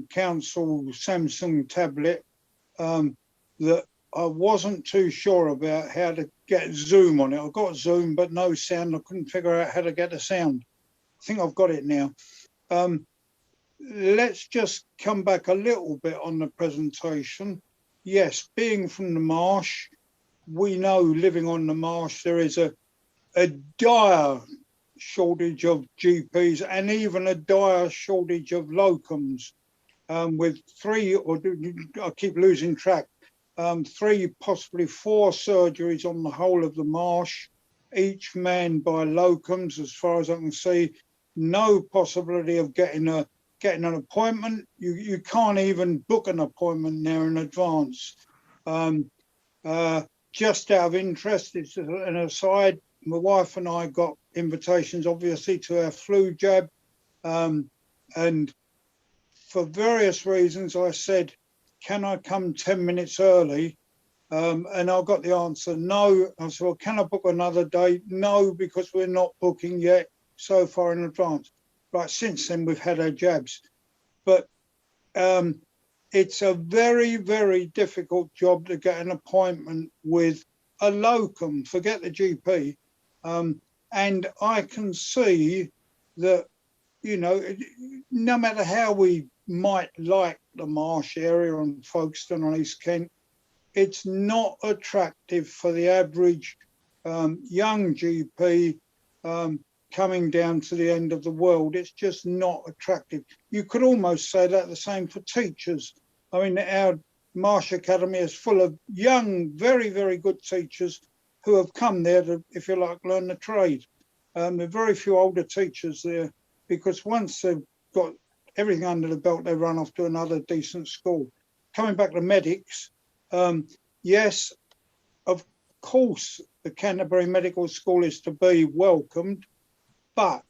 council Samsung tablet that I wasn't too sure about how to get Zoom on it. I got Zoom, but no sound. I couldn't figure out how to get the sound. I think I've got it now. Let's just come back a little bit on the presentation. Yes, being from the marsh, we know living on the marsh, there is a dire shortage of GPs and even a dire shortage of locums, with 3, or I keep losing track, 3, possibly 4 surgeries on the whole of the marsh, each manned by locums, as far as I can see. No possibility of getting an appointment. You can't even book an appointment now in advance. Just out of interest, it's an aside, my wife and I got invitations, obviously, to our flu jab. And for various reasons, I said, can I come 10 minutes early? And I got the answer, no. I said, well, can I book another day? No, because we're not booking yet so far in advance. Right, since then, we've had our jabs. But it's a very, very difficult job to get an appointment with a locum, forget the GP. And I can see that, no matter how we might like the marsh area and Folkestone on East Kent, it's not attractive for the average young GP coming down to the end of the world. It's just not attractive. You could almost say that the same for teachers. I mean, our Marsh Academy is full of young, very, very good teachers who have come there to, if you like, learn the trade. There are very few older teachers there, because once they've got everything under the belt, they run off to another decent school. Coming back to medics, yes, of course, the Canterbury Medical School is to be welcomed, but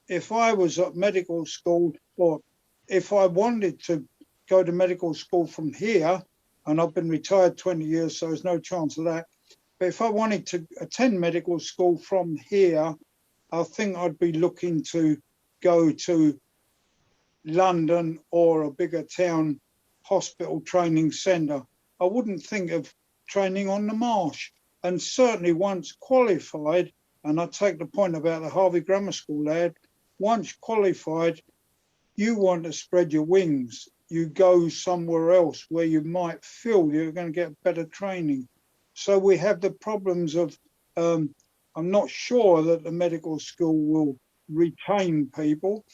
if I was at medical school, or if I wanted to go to medical school from here, and I've been retired 20 years, so there's no chance of that. But if I wanted to attend medical school from here, I think I'd be looking to go to London or a bigger town hospital training centre. I wouldn't think of training on the Marsh. And certainly once qualified, and I take the point about the Harvey Grammar School lad, once qualified, you want to spread your wings. You go somewhere else where you might feel you're going to get better training. So we have the problems of, I'm not sure that the medical school will retain people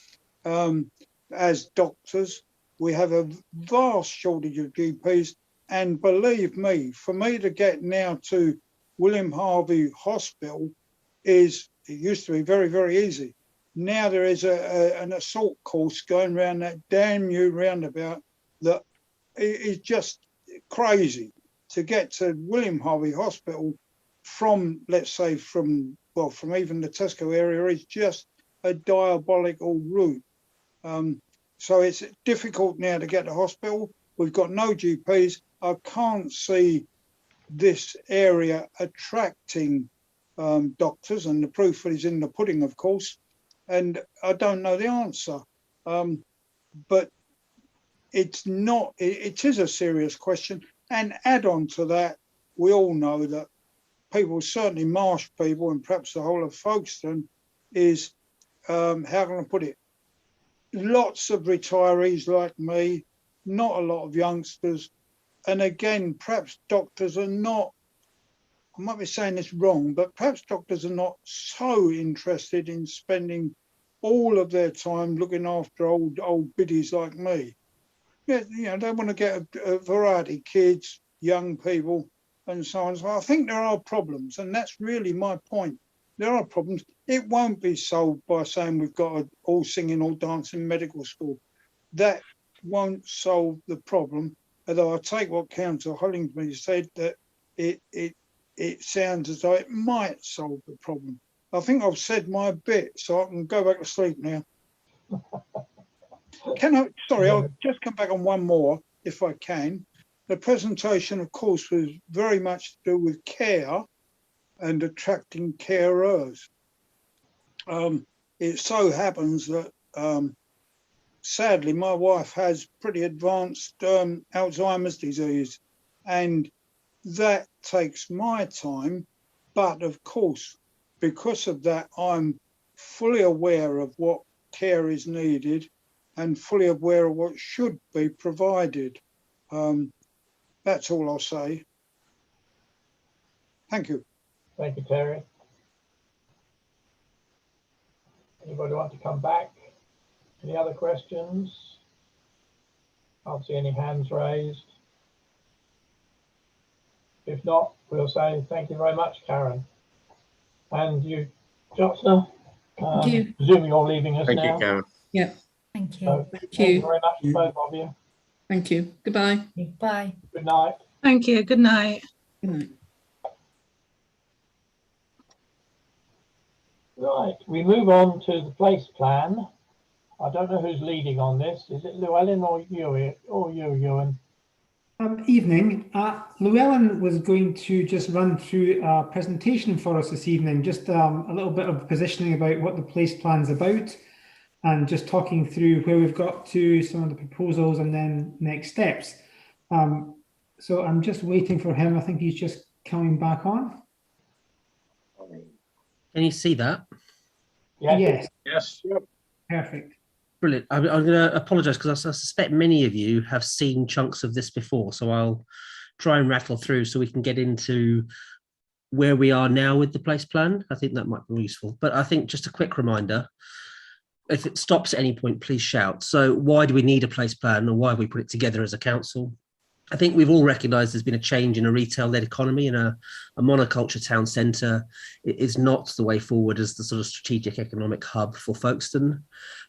as doctors. We have a vast shortage of GPs. And believe me, for me to get now to William Harvey Hospital it used to be very, very easy. Now there is an assault course going around that damn new roundabout that is just crazy. To get to William Harvey Hospital from, let's say, from even the Tesco area is just a diabolical route. So it's difficult now to get to hospital. We've got no GPs. I can't see this area attracting doctors, and the proof is in the pudding, of course. And I don't know the answer. But it's not, it is a serious question. And add on to that, we all know that people, certainly Marsh people, and perhaps the whole of Folkestone, is, how can I put it? Lots of retirees like me, not a lot of youngsters. And again, perhaps doctors are not, I might be saying this wrong, but perhaps doctors are not so interested in spending all of their time looking after old biddies like me. Yeah, you know, they want to get a variety, kids, young people, and so on. So I think there are problems, and that's really my point. There are problems. It won't be solved by saying we've got an all singing, all dancing medical school. That won't solve the problem. Although I take what Councillor Hollingsby said, that it sounds as though it might solve the problem. I think I've said my bit, so I can go back to sleep now. Sorry, I'll just come back on one more, if I can. The presentation, of course, was very much to do with care and attracting carers. It so happens that, sadly, my wife has pretty advanced Alzheimer's disease, and that takes my time. But of course, because of that, I'm fully aware of what care is needed and fully aware of what should be provided. That's all I'll say. Thank you. Thank you, Terry. Anybody want to come back? Any other questions? Can't see any hands raised. If not, we'll say thank you very much, Karen. And you, Joshua? Thank you. Presuming you're leaving us now. Thank you, Karen. Yeah. Thank you. So, Thank thank you you. very much to both of you. Thank you. Goodbye. Bye. Good night. Thank you. Good night. Good night. Right, we move on to the place plan. I don't know who's leading on this. Is it Llewellyn or you, Ewan? Evening. Llewellyn was going to just run through a presentation for us this evening, just a little bit of positioning about what the place plan's about, and just talking through where we've got to, some of the proposals, and then next steps. So I'm just waiting for him. I think he's just coming back on. Can you see that? Yes. Yes. Perfect. Brilliant. I'm going to apologise because I suspect many of you have seen chunks of this before, so I'll try and rattle through so we can get into where we are now with the place plan. I think that might be useful. But I think just a quick reminder, if it stops at any point, please shout. So why do we need a place plan, or why have we put it together as a council? I think we've all recognised there's been a change in a retail-led economy, and a monoculture town centre is not the way forward as the sort of strategic economic hub for Folkestone.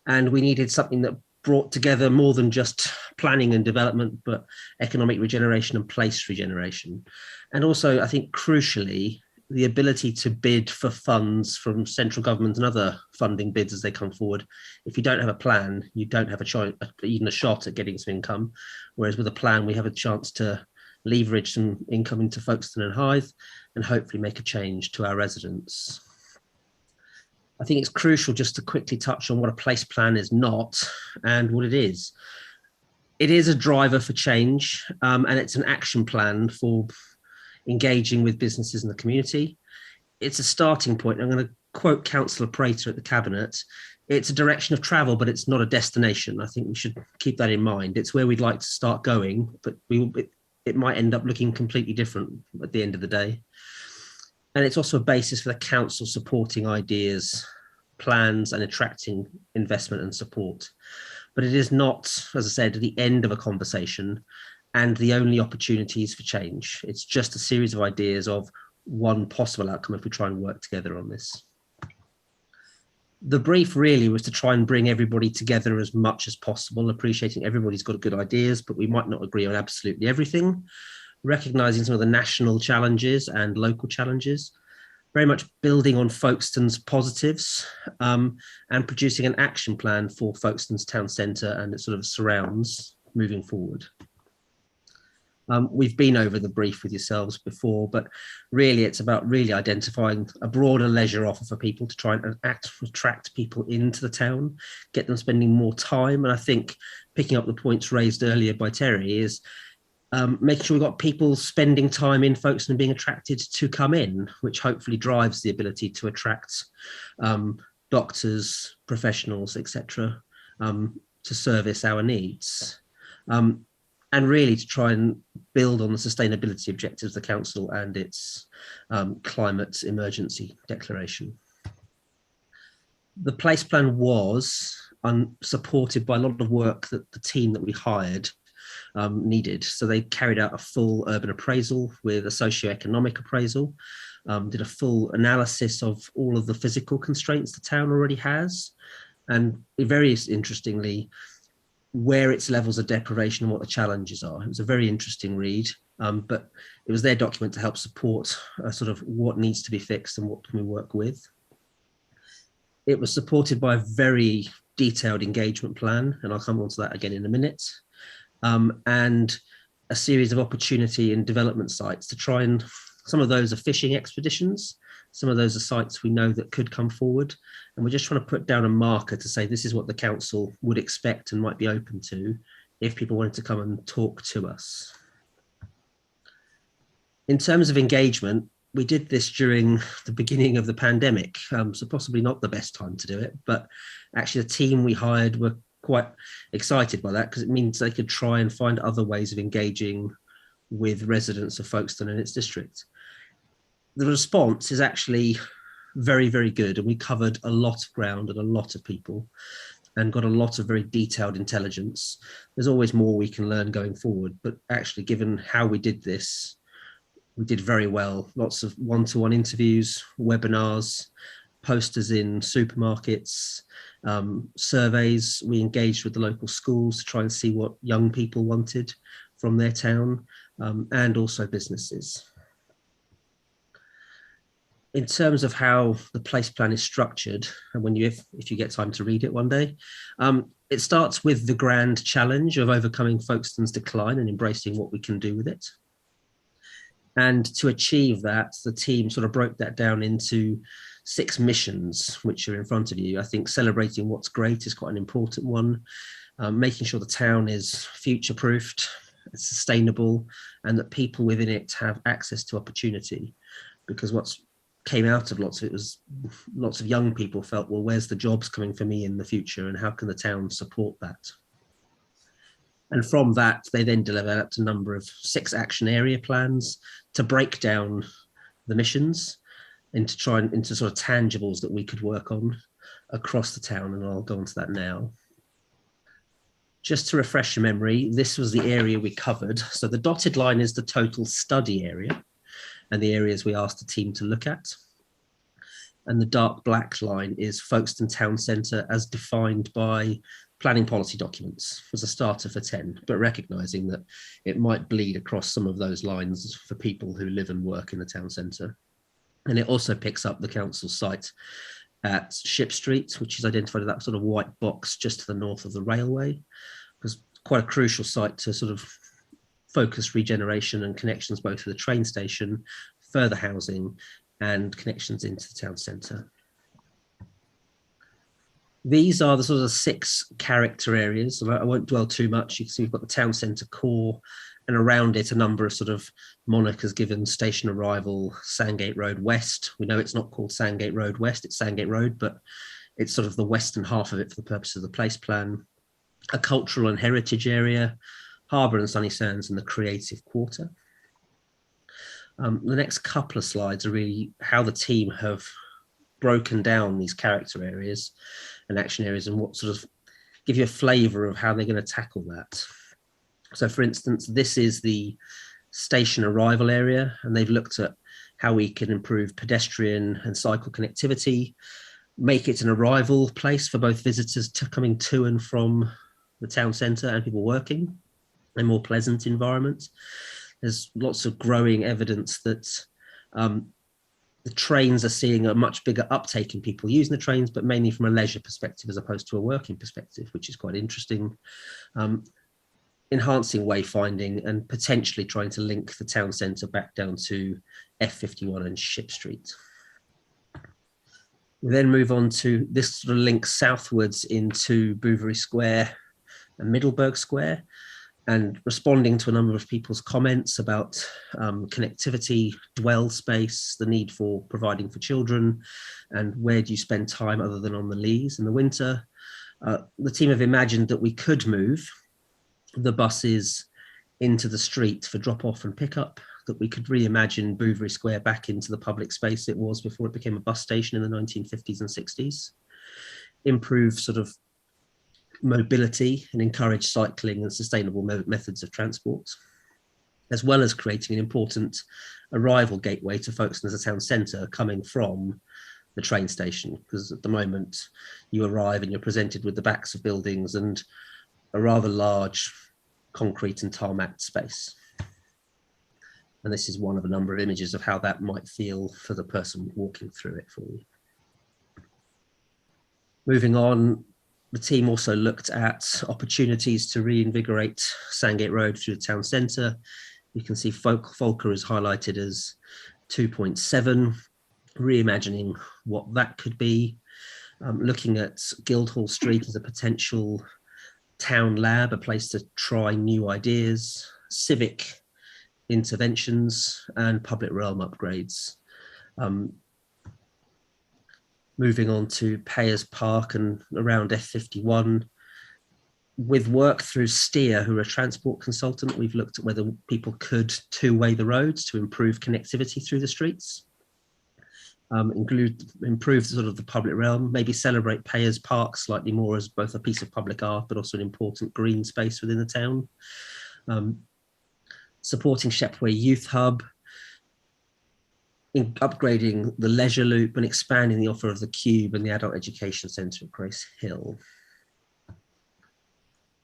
And we needed something that brought together more than just planning and development, but economic regeneration and place regeneration. And also, I think crucially, the ability to bid for funds from central government and other funding bids as they come forward. If you don't have a plan, you don't have even a shot at getting some income. Whereas with a plan, we have a chance to leverage some income into Folkestone and Hythe and hopefully make a change to our residents. I think it's crucial just to quickly touch on what a place plan is not and what it is. It is a driver for change, and it's an action plan for engaging with businesses in the community. It's a starting point. I'm going to quote Councillor Prater at the Cabinet. It's a direction of travel, but it's not a destination. I think we should keep that in mind. It's where we'd like to start going, but it might end up looking completely different at the end of the day. And it's also a basis for the council supporting ideas, plans, and attracting investment and support. But it is not, as I said, the end of a conversation and the only opportunities for change. It's just a series of ideas of one possible outcome if we try and work together on this. The brief really was to try and bring everybody together as much as possible, appreciating everybody's got good ideas, but we might not agree on absolutely everything, recognising some of the national challenges and local challenges, very much building on Folkestone's positives, and producing an action plan for Folkestone's town centre and its sort of surrounds moving forward. We've been over the brief with yourselves before, but really it's about really identifying a broader leisure offer for people to try and attract people into the town, get them spending more time. And I think picking up the points raised earlier by Terry is making sure we've got people spending time in Folkestone and being attracted to come in, which hopefully drives the ability to attract doctors, professionals, etc., to service our needs. And really to try and build on the sustainability objectives of the council and its climate emergency declaration. The place plan was supported by a lot of work that the team that we hired needed. So they carried out a full urban appraisal with a socio-economic appraisal, did a full analysis of all of the physical constraints the town already has, and very interestingly, where its levels of deprivation and what the challenges are. It was a very interesting read, but it was their document to help support sort of what needs to be fixed and what can we work with. It was supported by a very detailed engagement plan, and I'll come on to that again in a minute, and a series of opportunity and development sites to try and, some of those are fishing expeditions, some of those are sites we know that could come forward, and we're just trying to put down a marker to say this is what the council would expect and might be open to if people wanted to come and talk to us. In terms of engagement, we did this during the beginning of the pandemic, so possibly not the best time to do it, but actually the team we hired were quite excited by that because it means they could try and find other ways of engaging with residents of Folkestone and its district. The response is actually very, very good, and we covered a lot of ground and a lot of people and got a lot of very detailed intelligence. There's always more we can learn going forward, but actually given how we did this, we did very well. Lots of one-to-one interviews, webinars, posters in supermarkets, surveys. We engaged with the local schools to try and see what young people wanted from their town, and also businesses. In terms of how the place plan is structured, and when if you get time to read it one day, it starts with the grand challenge of overcoming Folkestone's decline and embracing what we can do with it. And to achieve that, the team sort of broke that down into 6 missions, which are in front of you. I think celebrating what's great is quite an important one. Making sure the town is future-proofed, sustainable, and that people within it have access to opportunity. Because what's came out of lots of it was lots of young people felt, well, where's the jobs coming for me in the future and how can the town support that? And from that, they then developed a number of 6 action area plans to break down the missions into sort of tangibles that we could work on across the town. And I'll go on to that now. Just to refresh your memory, this was the area we covered. So the dotted line is the total study area and the areas we asked the team to look at. And the dark black line is Folkestone Town Centre as defined by planning policy documents as a starter for 10, but recognising that it might bleed across some of those lines for people who live and work in the town centre. And it also picks up the council site at Ship Street, which is identified as that sort of white box just to the north of the railway. It's quite a crucial site to sort of focus regeneration and connections both to the train station, further housing, and connections into the town centre. These are the sort of 6 character areas. I won't dwell too much. You can see we've got the town centre core, and around it a number of sort of monikers given: station arrival, Sandgate Road West. We know it's not called Sandgate Road West, it's Sandgate Road, but it's sort of the western half of it for the purpose of the place plan. A cultural and heritage area, harbour and sunny sands, and the creative quarter. The next couple of slides are really how the team have broken down these character areas and action areas and what sort of give you a flavour of how they're going to tackle that. So for instance, this is the station arrival area, and they've looked at how we can improve pedestrian and cycle connectivity, make it an arrival place for both visitors coming to and from the town centre and people working, a more pleasant environment. There's lots of growing evidence that the trains are seeing a much bigger uptake in people using the trains, but mainly from a leisure perspective as opposed to a working perspective, which is quite interesting. Enhancing wayfinding and potentially trying to link the town centre back down to F51 and Ship Street. We then move on to this sort of link southwards into Bouverie Square and Middleburg Square, and responding to a number of people's comments about connectivity, dwell space, the need for providing for children, and where do you spend time other than on the Leas in the winter. The team have imagined that we could move the buses into the street for drop off and pick up, that we could reimagine Bouverie Square back into the public space it was before it became a bus station in the 1950s and 60s, improve sort of mobility and encourage cycling and sustainable methods of transport, as well as creating an important arrival gateway to Folkestone as a town centre coming from the train station, because at the moment you arrive and you're presented with the backs of buildings and a rather large concrete and tarmac space. And this is one of a number of images of how that might feel for the person walking through it for you. Moving on, the team also looked at opportunities to reinvigorate Sandgate Road through the town centre. You can see Folker is highlighted as 2.7, reimagining what that could be. Looking at Guildhall Street as a potential town lab, a place to try new ideas, civic interventions, and public realm upgrades. Moving on to Payers Park and around F51. With work through Steer, who are a transport consultant, we've looked at whether people could two-way the roads to improve connectivity through the streets. Improve sort of the public realm, maybe celebrate Payers Park slightly more as both a piece of public art, but also an important green space within the town. Supporting Shepway Youth Hub, upgrading the leisure loop and expanding the offer of the Cube and the Adult Education Centre at Grace Hill.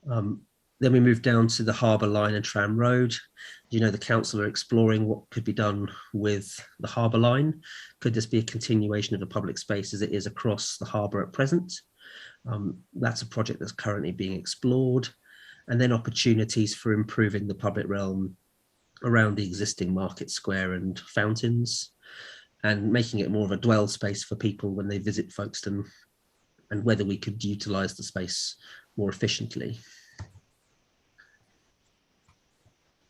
Then we move down to the Harbour Line and Tram Road. You know, the council are exploring what could be done with the Harbour Line. Could this be a continuation of a public space as it is across the harbour at present? That's a project that's currently being explored. And then opportunities for improving the public realm around the existing Market Square and fountains, and making it more of a dwell space for people when they visit Folkestone, and whether we could utilise the space more efficiently.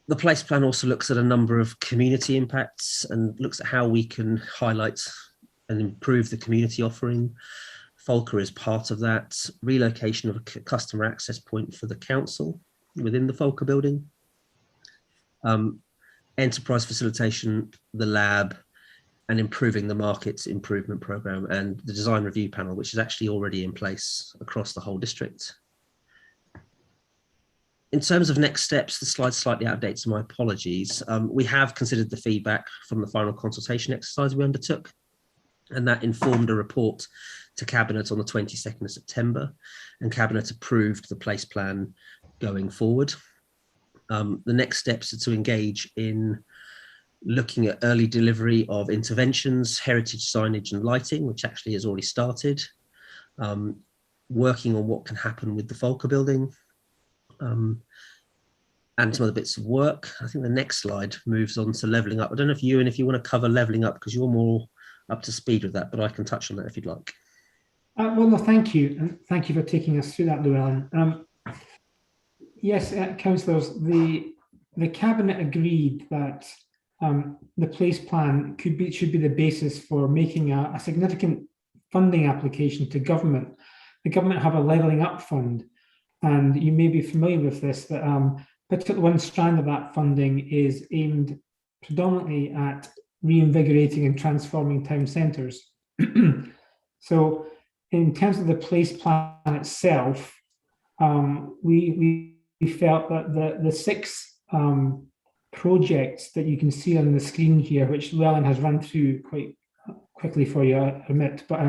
The place plan also looks at a number of community impacts and looks at how we can highlight and improve the community offering. Folker is part of that. Relocation of a customer access point for the council within the Folker building. Enterprise facilitation, the lab, and improving the markets improvement programme, and the design review panel, which is actually already in place across the whole district. in terms of next steps, the slide's slightly out of date, so my apologies. We have considered the feedback from the final consultation exercise we undertook, and that informed a report to Cabinet on the 22nd of September, and Cabinet approved the place plan going forward. The next steps are to engage in looking at early delivery of interventions, heritage signage and lighting, which actually has already started, working on what can happen with the Volker building, and some other bits of work. I think the next slide moves on to levelling up. I don't know if you want to cover levelling up, because you're more up to speed with that, but I can touch on that if you'd like. Well, no, thank you. And thank you for taking us through that, Llewellyn. Yes, councillors, the Cabinet agreed that the place plan should be the basis for making a significant funding application to government. The government have a levelling up fund, and you may be familiar with this, that particularly one strand of that funding is aimed predominantly at reinvigorating and transforming town centres. So in terms of the place plan itself, we felt that the 6 projects that you can see on the screen here, which Llewellyn has run through quite quickly for you, I admit, but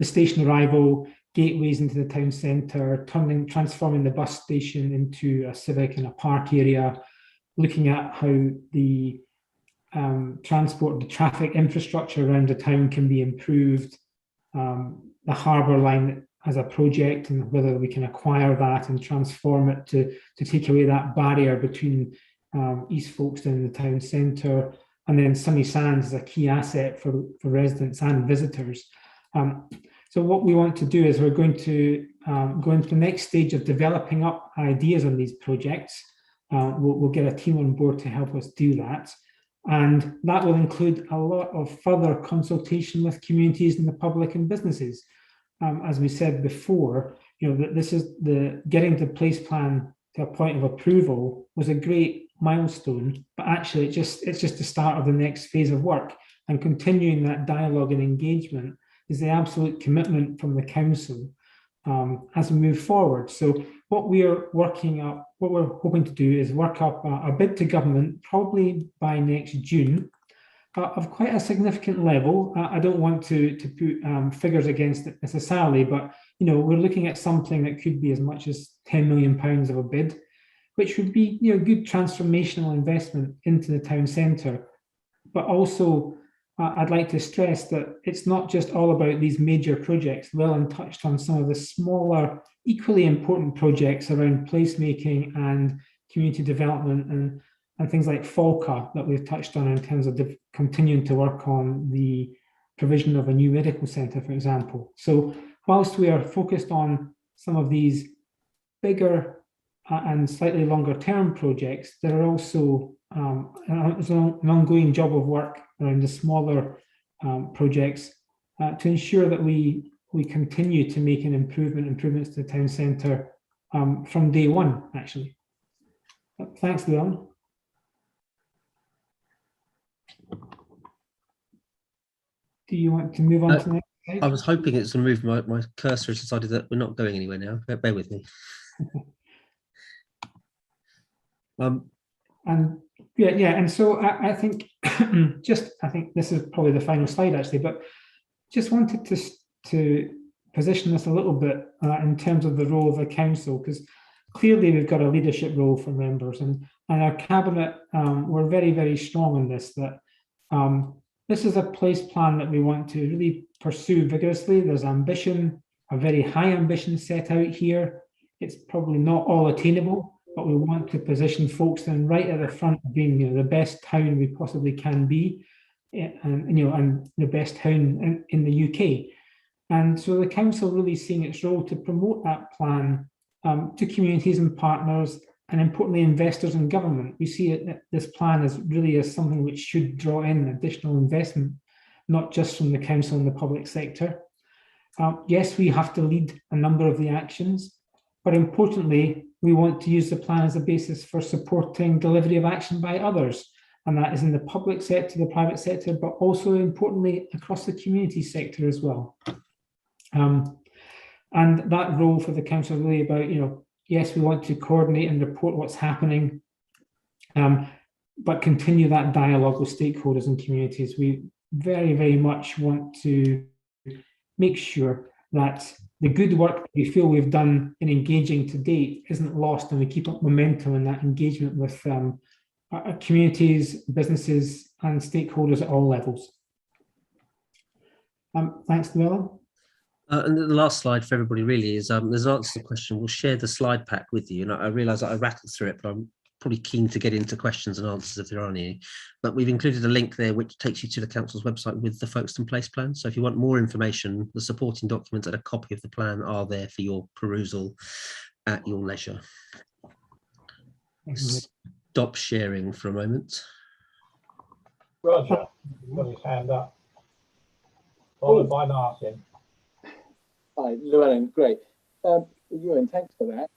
the station arrival, gateways into the town centre, transforming the bus station into a civic and a park area, looking at how the transport, the traffic infrastructure around the town can be improved, the harbour line as a project, and whether we can acquire that and transform it to take away that barrier between East Folkestone and the town centre, and then Sunny Sands is a key asset for residents and visitors. So what we want to do is we're going to go into the next stage of developing up ideas on these projects. We'll get a team on board to help us do that. And that will include a lot of further consultation with communities and the public and businesses. As we said before, that this is getting the place plan to a point of approval was a great milestone, but actually it's just the start of the next phase of work, and continuing that dialogue and engagement is the absolute commitment from the council as we move forward. So what we're hoping to do is work up a bid to government, probably by next June, of quite a significant level. I don't want to put figures against it necessarily, but we're looking at something that could be as much as £10 million of a bid, which would be good transformational investment into the town centre. But also, I'd like to stress that it's not just all about these major projects. Llewellyn touched on some of the smaller, equally important projects around placemaking and community development and things like Volker that we've touched on in terms of continuing to work on the provision of a new medical centre, for example. So whilst we are focused on some of these bigger and slightly longer term projects, there are also an ongoing job of work around the smaller projects to ensure that we continue to make improvements to the town centre from day one, actually. Thanks, Llewellyn. Do you want to move on to the next slide? I was hoping it's to move. My cursor has decided that we're not going anywhere now. Bear with me. And so I think I think this is probably the final slide actually, but just wanted to position this a little bit in terms of the role of the council, because clearly we've got a leadership role for members, and our cabinet we're very, very strong on this, that this is a place plan that we want to really pursue vigorously. There's ambition, a very high ambition set out here. It's probably not all attainable, but we want to position Folkestone right at the front of being the best town we possibly can be, and the best town in the UK. And so the council really seeing its role to promote that plan to communities and partners, and importantly investors and government. We see this plan as really as something which should draw in additional investment, not just from the council and the public sector. Yes, we have to lead a number of the actions, but importantly, we want to use the plan as a basis for supporting delivery of action by others. And that is in the public sector, the private sector, but also importantly across the community sector as well. And that role for the council is really about, yes, we want to coordinate and report what's happening, but continue that dialogue with stakeholders and communities. We very, very much want to make sure that the good work that we feel we've done in engaging to date isn't lost, and we keep up momentum in that engagement with our communities, businesses, and stakeholders at all levels. Thanks, Llewellyn. And the last slide for everybody really is there's an answer to the question. We'll share the slide pack with you, and I realise that I rattled through it, but I'm probably keen to get into questions and answers if there are any. But we've included a link there which takes you to the council's website with the Folkestone Place plan. So if you want more information, the supporting documents and a copy of the plan are there for your perusal at your leisure. Stop sharing for a moment. Roger, got his hand up. Followed by Martin. Hi, Llewellyn, great. Ewan, thanks for that.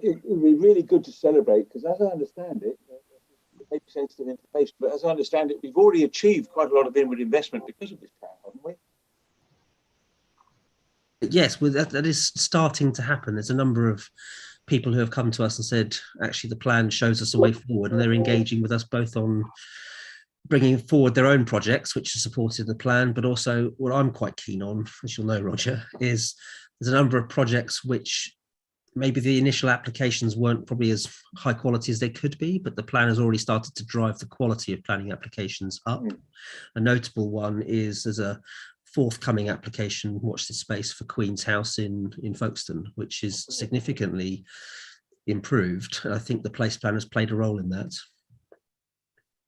It would be really good to celebrate, because as I understand it, it may be sensitive information, but as I understand it, we've already achieved quite a lot of inward investment because of this plan, haven't we? Yes, well, that is starting to happen. There's a number of people who have come to us and said, actually, the plan shows us a way forward, and they're engaging with us both on bringing forward their own projects, which are supported in the plan, but also what I'm quite keen on, as you'll know, Roger, is there's a number of projects which maybe the initial applications weren't probably as high quality as they could be, but the plan has already started to drive the quality of planning applications up. A notable one is there's a forthcoming application, watch this space, for Queen's House in Folkestone, which is significantly improved. And I think the place plan has played a role in that.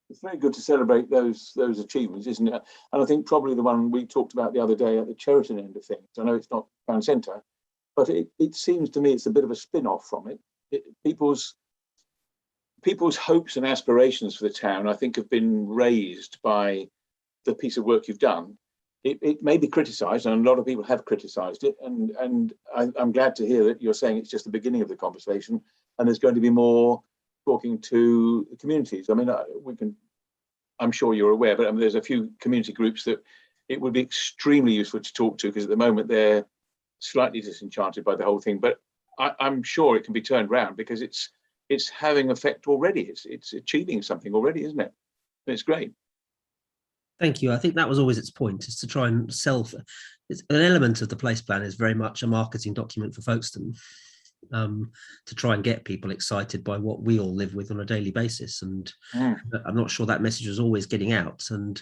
It's very good to celebrate those achievements, isn't it? And I think probably the one we talked about the other day at the Cheriton end of things. I know it's not town centre, but it seems to me it's a bit of a spin-off from it. People's hopes and aspirations for the town, I think, have been raised by the piece of work you've done. It may be criticised, and a lot of people have criticised it, and I'm glad to hear that you're saying it's just the beginning of the conversation, and there's going to be more talking to the communities. I mean, I'm sure you're aware, but there's a few community groups that it would be extremely useful to talk to, because at the moment they're slightly disenchanted by the whole thing. But I'm sure it can be turned around, because it's having effect already. It's achieving something already, isn't it? It's great. Thank you. I think that was always its point, is to try and sell. It's an element of the place plan is very much a marketing document for Folkestone, to try and get people excited by what we all live with on a daily basis. And I'm not sure that message is always getting out, and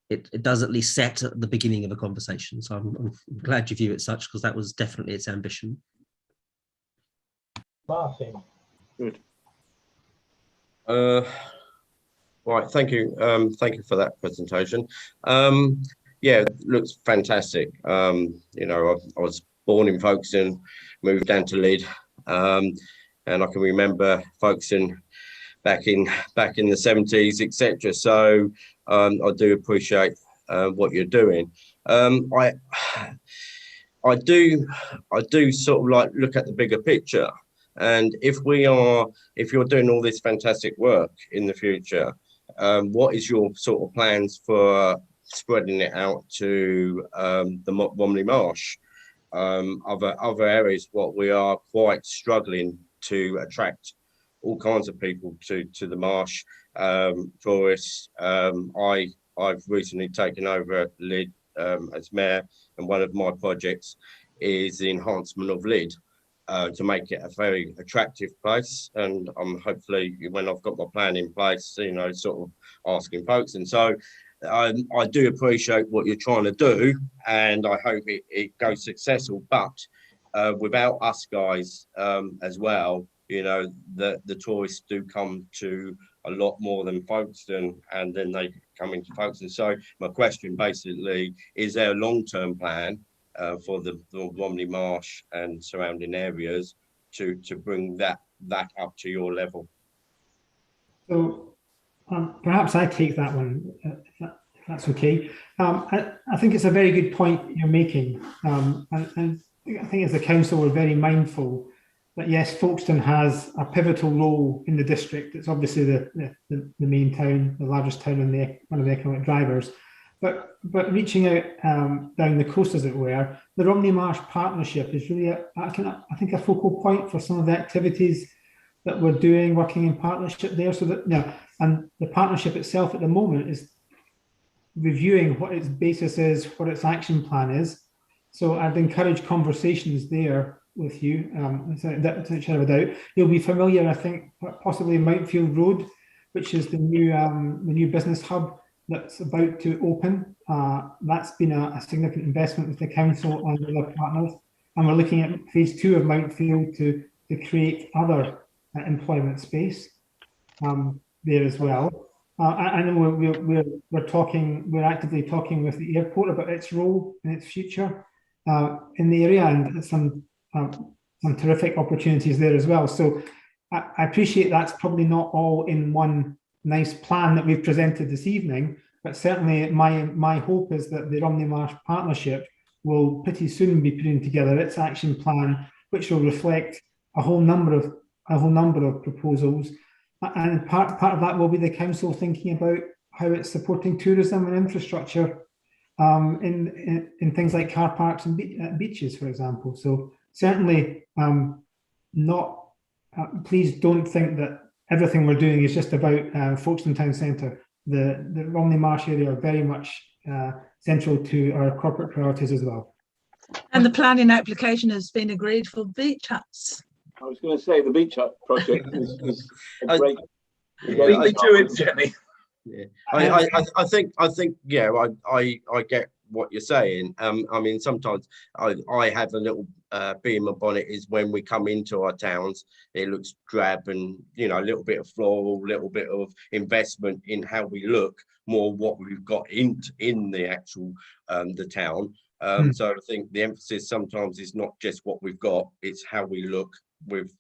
it does at least set at the beginning of a conversation. So I'm glad you view it such, because that was definitely its ambition. Martin. Good. Right, thank you. Thank you for that presentation. Yeah, it looks fantastic. You know, I was born in Folkestone, moved down to Lydd, and I can remember Folkestone back in the 70s, etc. So I do appreciate what you're doing. I do sort of like look at the bigger picture, and if you're doing all this fantastic work in the future, what is your sort of plans for spreading it out to the Romney Marsh, other areas? What we are quite struggling to attract all kinds of people to the marsh, tourists. I've recently taken over Lydd as mayor, and one of my projects is the enhancement of Lydd to make it a very attractive place. And I'm hopefully, when I've got my plan in place, you know, sort of asking folks. And so I do appreciate what you're trying to do, and I hope it goes successful. But without us guys as well, you know, the tourists do come to a lot more than Folkestone, and then they come into Folkestone. So my question basically, is there a long-term plan for the Romney Marsh and surrounding areas to bring that up to your level? So perhaps I take that one, if that's okay. I think it's a very good point you're making. And I think as a council, we're very mindful that yes, Folkestone has a pivotal role in the district. It's obviously the main town, the largest town, and one of the economic drivers. But reaching out down the coast, as it were, the Romney Marsh Partnership is really, I think, a focal point for some of the activities that we're doing, working in partnership there. So that, yeah, and the partnership itself at the moment is reviewing what its basis is, what its action plan is. So I'd encourage conversations there with you. Without a shadow of a doubt, you'll be familiar, I think, possibly Mountfield Road, which is the new business hub that's about to open. That's been a significant investment with the council and other partners, and we're looking at phase 2 of Mountfield to create other employment space there as well. I know we're actively talking with the airport about its role and its future in the area, and some terrific opportunities there as well. So I appreciate that's probably not all in one nice plan that we've presented this evening, but certainly my hope is that the Romney Marsh Partnership will pretty soon be putting together its action plan, which will reflect a whole number of proposals. And part of that will be the council thinking about how it's supporting tourism and infrastructure in things like car parks and beaches, for example. So certainly please don't think that everything we're doing is just about Folkestone Town Centre. The Romney Marsh area are very much central to our corporate priorities as well. And the planning application has been agreed for beach huts. I was going to say the beach hut project is a great. Beat me to it, Jenny. Yeah, I think yeah, I get what you're saying. I mean, sometimes I have a little bee in my bonnet is when we come into our towns, it looks drab and, you know, a little bit of floral, a little bit of investment in how we look, more what we've got in the actual the town. So I think the emphasis sometimes is not just what we've got, it's how we look with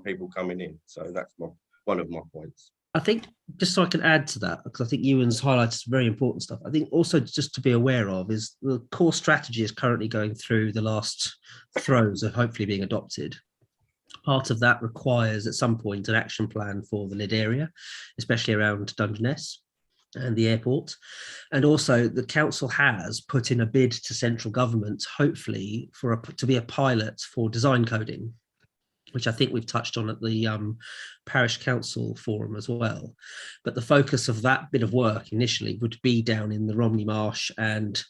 people coming in. So that's one of my points. I think, just so I can add to that, because I think Ewan's highlighted some very important stuff. I think also just to be aware of is the core strategy is currently going through the last throes of hopefully being adopted. Part of that requires at some point an action plan for the Lyd area, especially around Dungeness and the airport. And also the council has put in a bid to central government, hopefully to be a pilot for design coding, which I think we've touched on at the Parish Council Forum as well. But the focus of that bit of work initially would be down in the Romney Marsh and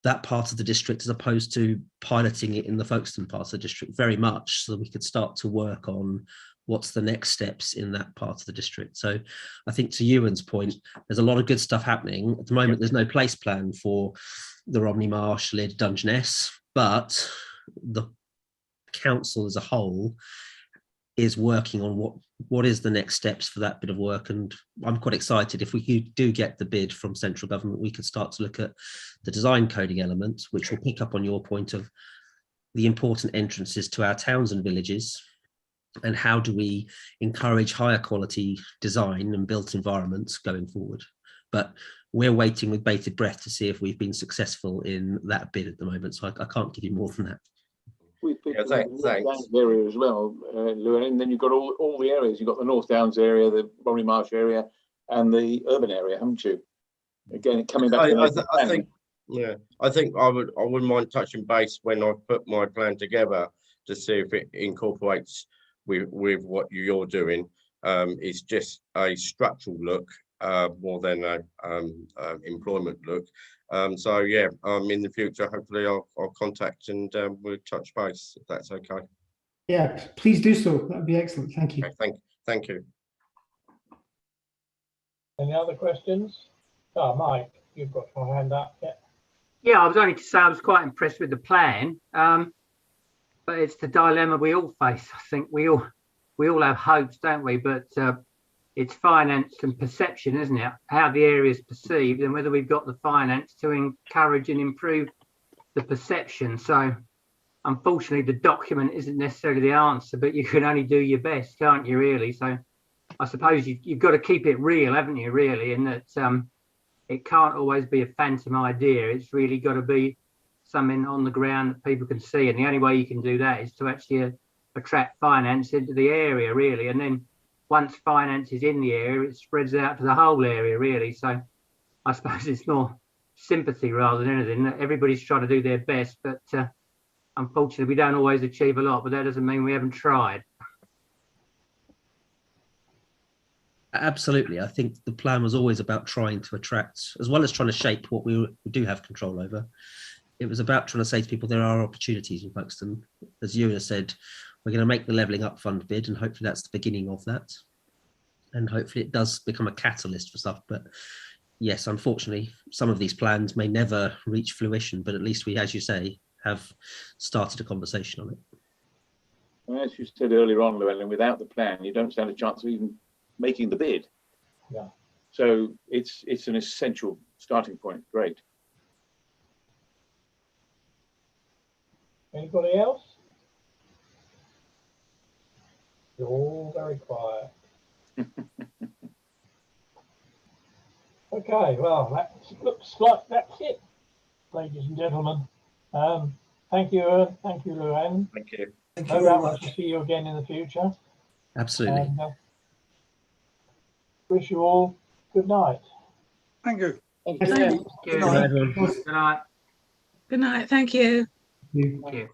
that part of the district, as opposed to piloting it in the Folkestone part of the district very much, so that we could start to work on what's the next steps in that part of the district. So I think to Ewan's point, there's a lot of good stuff happening. At the moment, there's no place plan for the Romney Marsh, Lyd, Dungeness, but the council as a whole is working on what is the next steps for that bit of work. And I'm quite excited if we do get the bid from central government, we could start to look at the design coding element, which will pick up on your point of the important entrances to our towns and villages, and how do we encourage higher quality design and built environments going forward. But we're waiting with bated breath to see if we've been successful in that bid at the moment. So I can't give you more than that. We've picked the North Downs area as well, Llewellyn, and then you've got all the areas. You've got the North Downs area, the Romney Marsh area, and the urban area, haven't you? Again, coming back. I think I wouldn't mind touching base when I put my plan together to see if it incorporates with what you're doing. It's just a structural look more than a employment look. So yeah, in the future, hopefully I'll contact and we'll touch base if that's okay. Yeah, please do so. That'd be excellent. Thank you. Okay, thank you. Any other questions? Mike, you've got your hand up. Yeah, I was only to say I was quite impressed with the plan, but it's the dilemma we all face. I think we all have hopes, don't we? But it's finance and perception, isn't it? How the area is perceived and whether we've got the finance to encourage and improve the perception. So unfortunately, the document isn't necessarily the answer, but you can only do your best, can't you, really? So I suppose you've got to keep it real, haven't you, really? In that it can't always be a phantom idea. It's really got to be something on the ground that people can see. And the only way you can do that is to actually attract finance into the area, really. And then once finance is in the area, it spreads out to the whole area, really. So I suppose it's more sympathy rather than anything. Everybody's trying to do their best, but unfortunately, we don't always achieve a lot. But that doesn't mean we haven't tried. Absolutely. I think the plan was always about trying to attract, as well as trying to shape what we do have control over. It was about trying to say to people, there are opportunities in Folkestone. As Ewan said, we're going to make the Levelling Up Fund bid, and hopefully that's the beginning of that. And hopefully it does become a catalyst for stuff. But yes, unfortunately, some of these plans may never reach fruition, but at least we, as you say, have started a conversation on it. And as you said earlier on, Llewellyn, without the plan, you don't stand a chance of even making the bid. Yeah. So it's an essential starting point. Great. Anybody else? You're all very quiet. Okay, well, that looks like that's it, ladies and gentlemen. Thank you, Llewellyn. Thank you. No doubt we'll see you again in the future. Absolutely. And wish you all good night. Thank you. Thank you. Good night, everyone. Good night. Good night. Thank you. You. Thank you.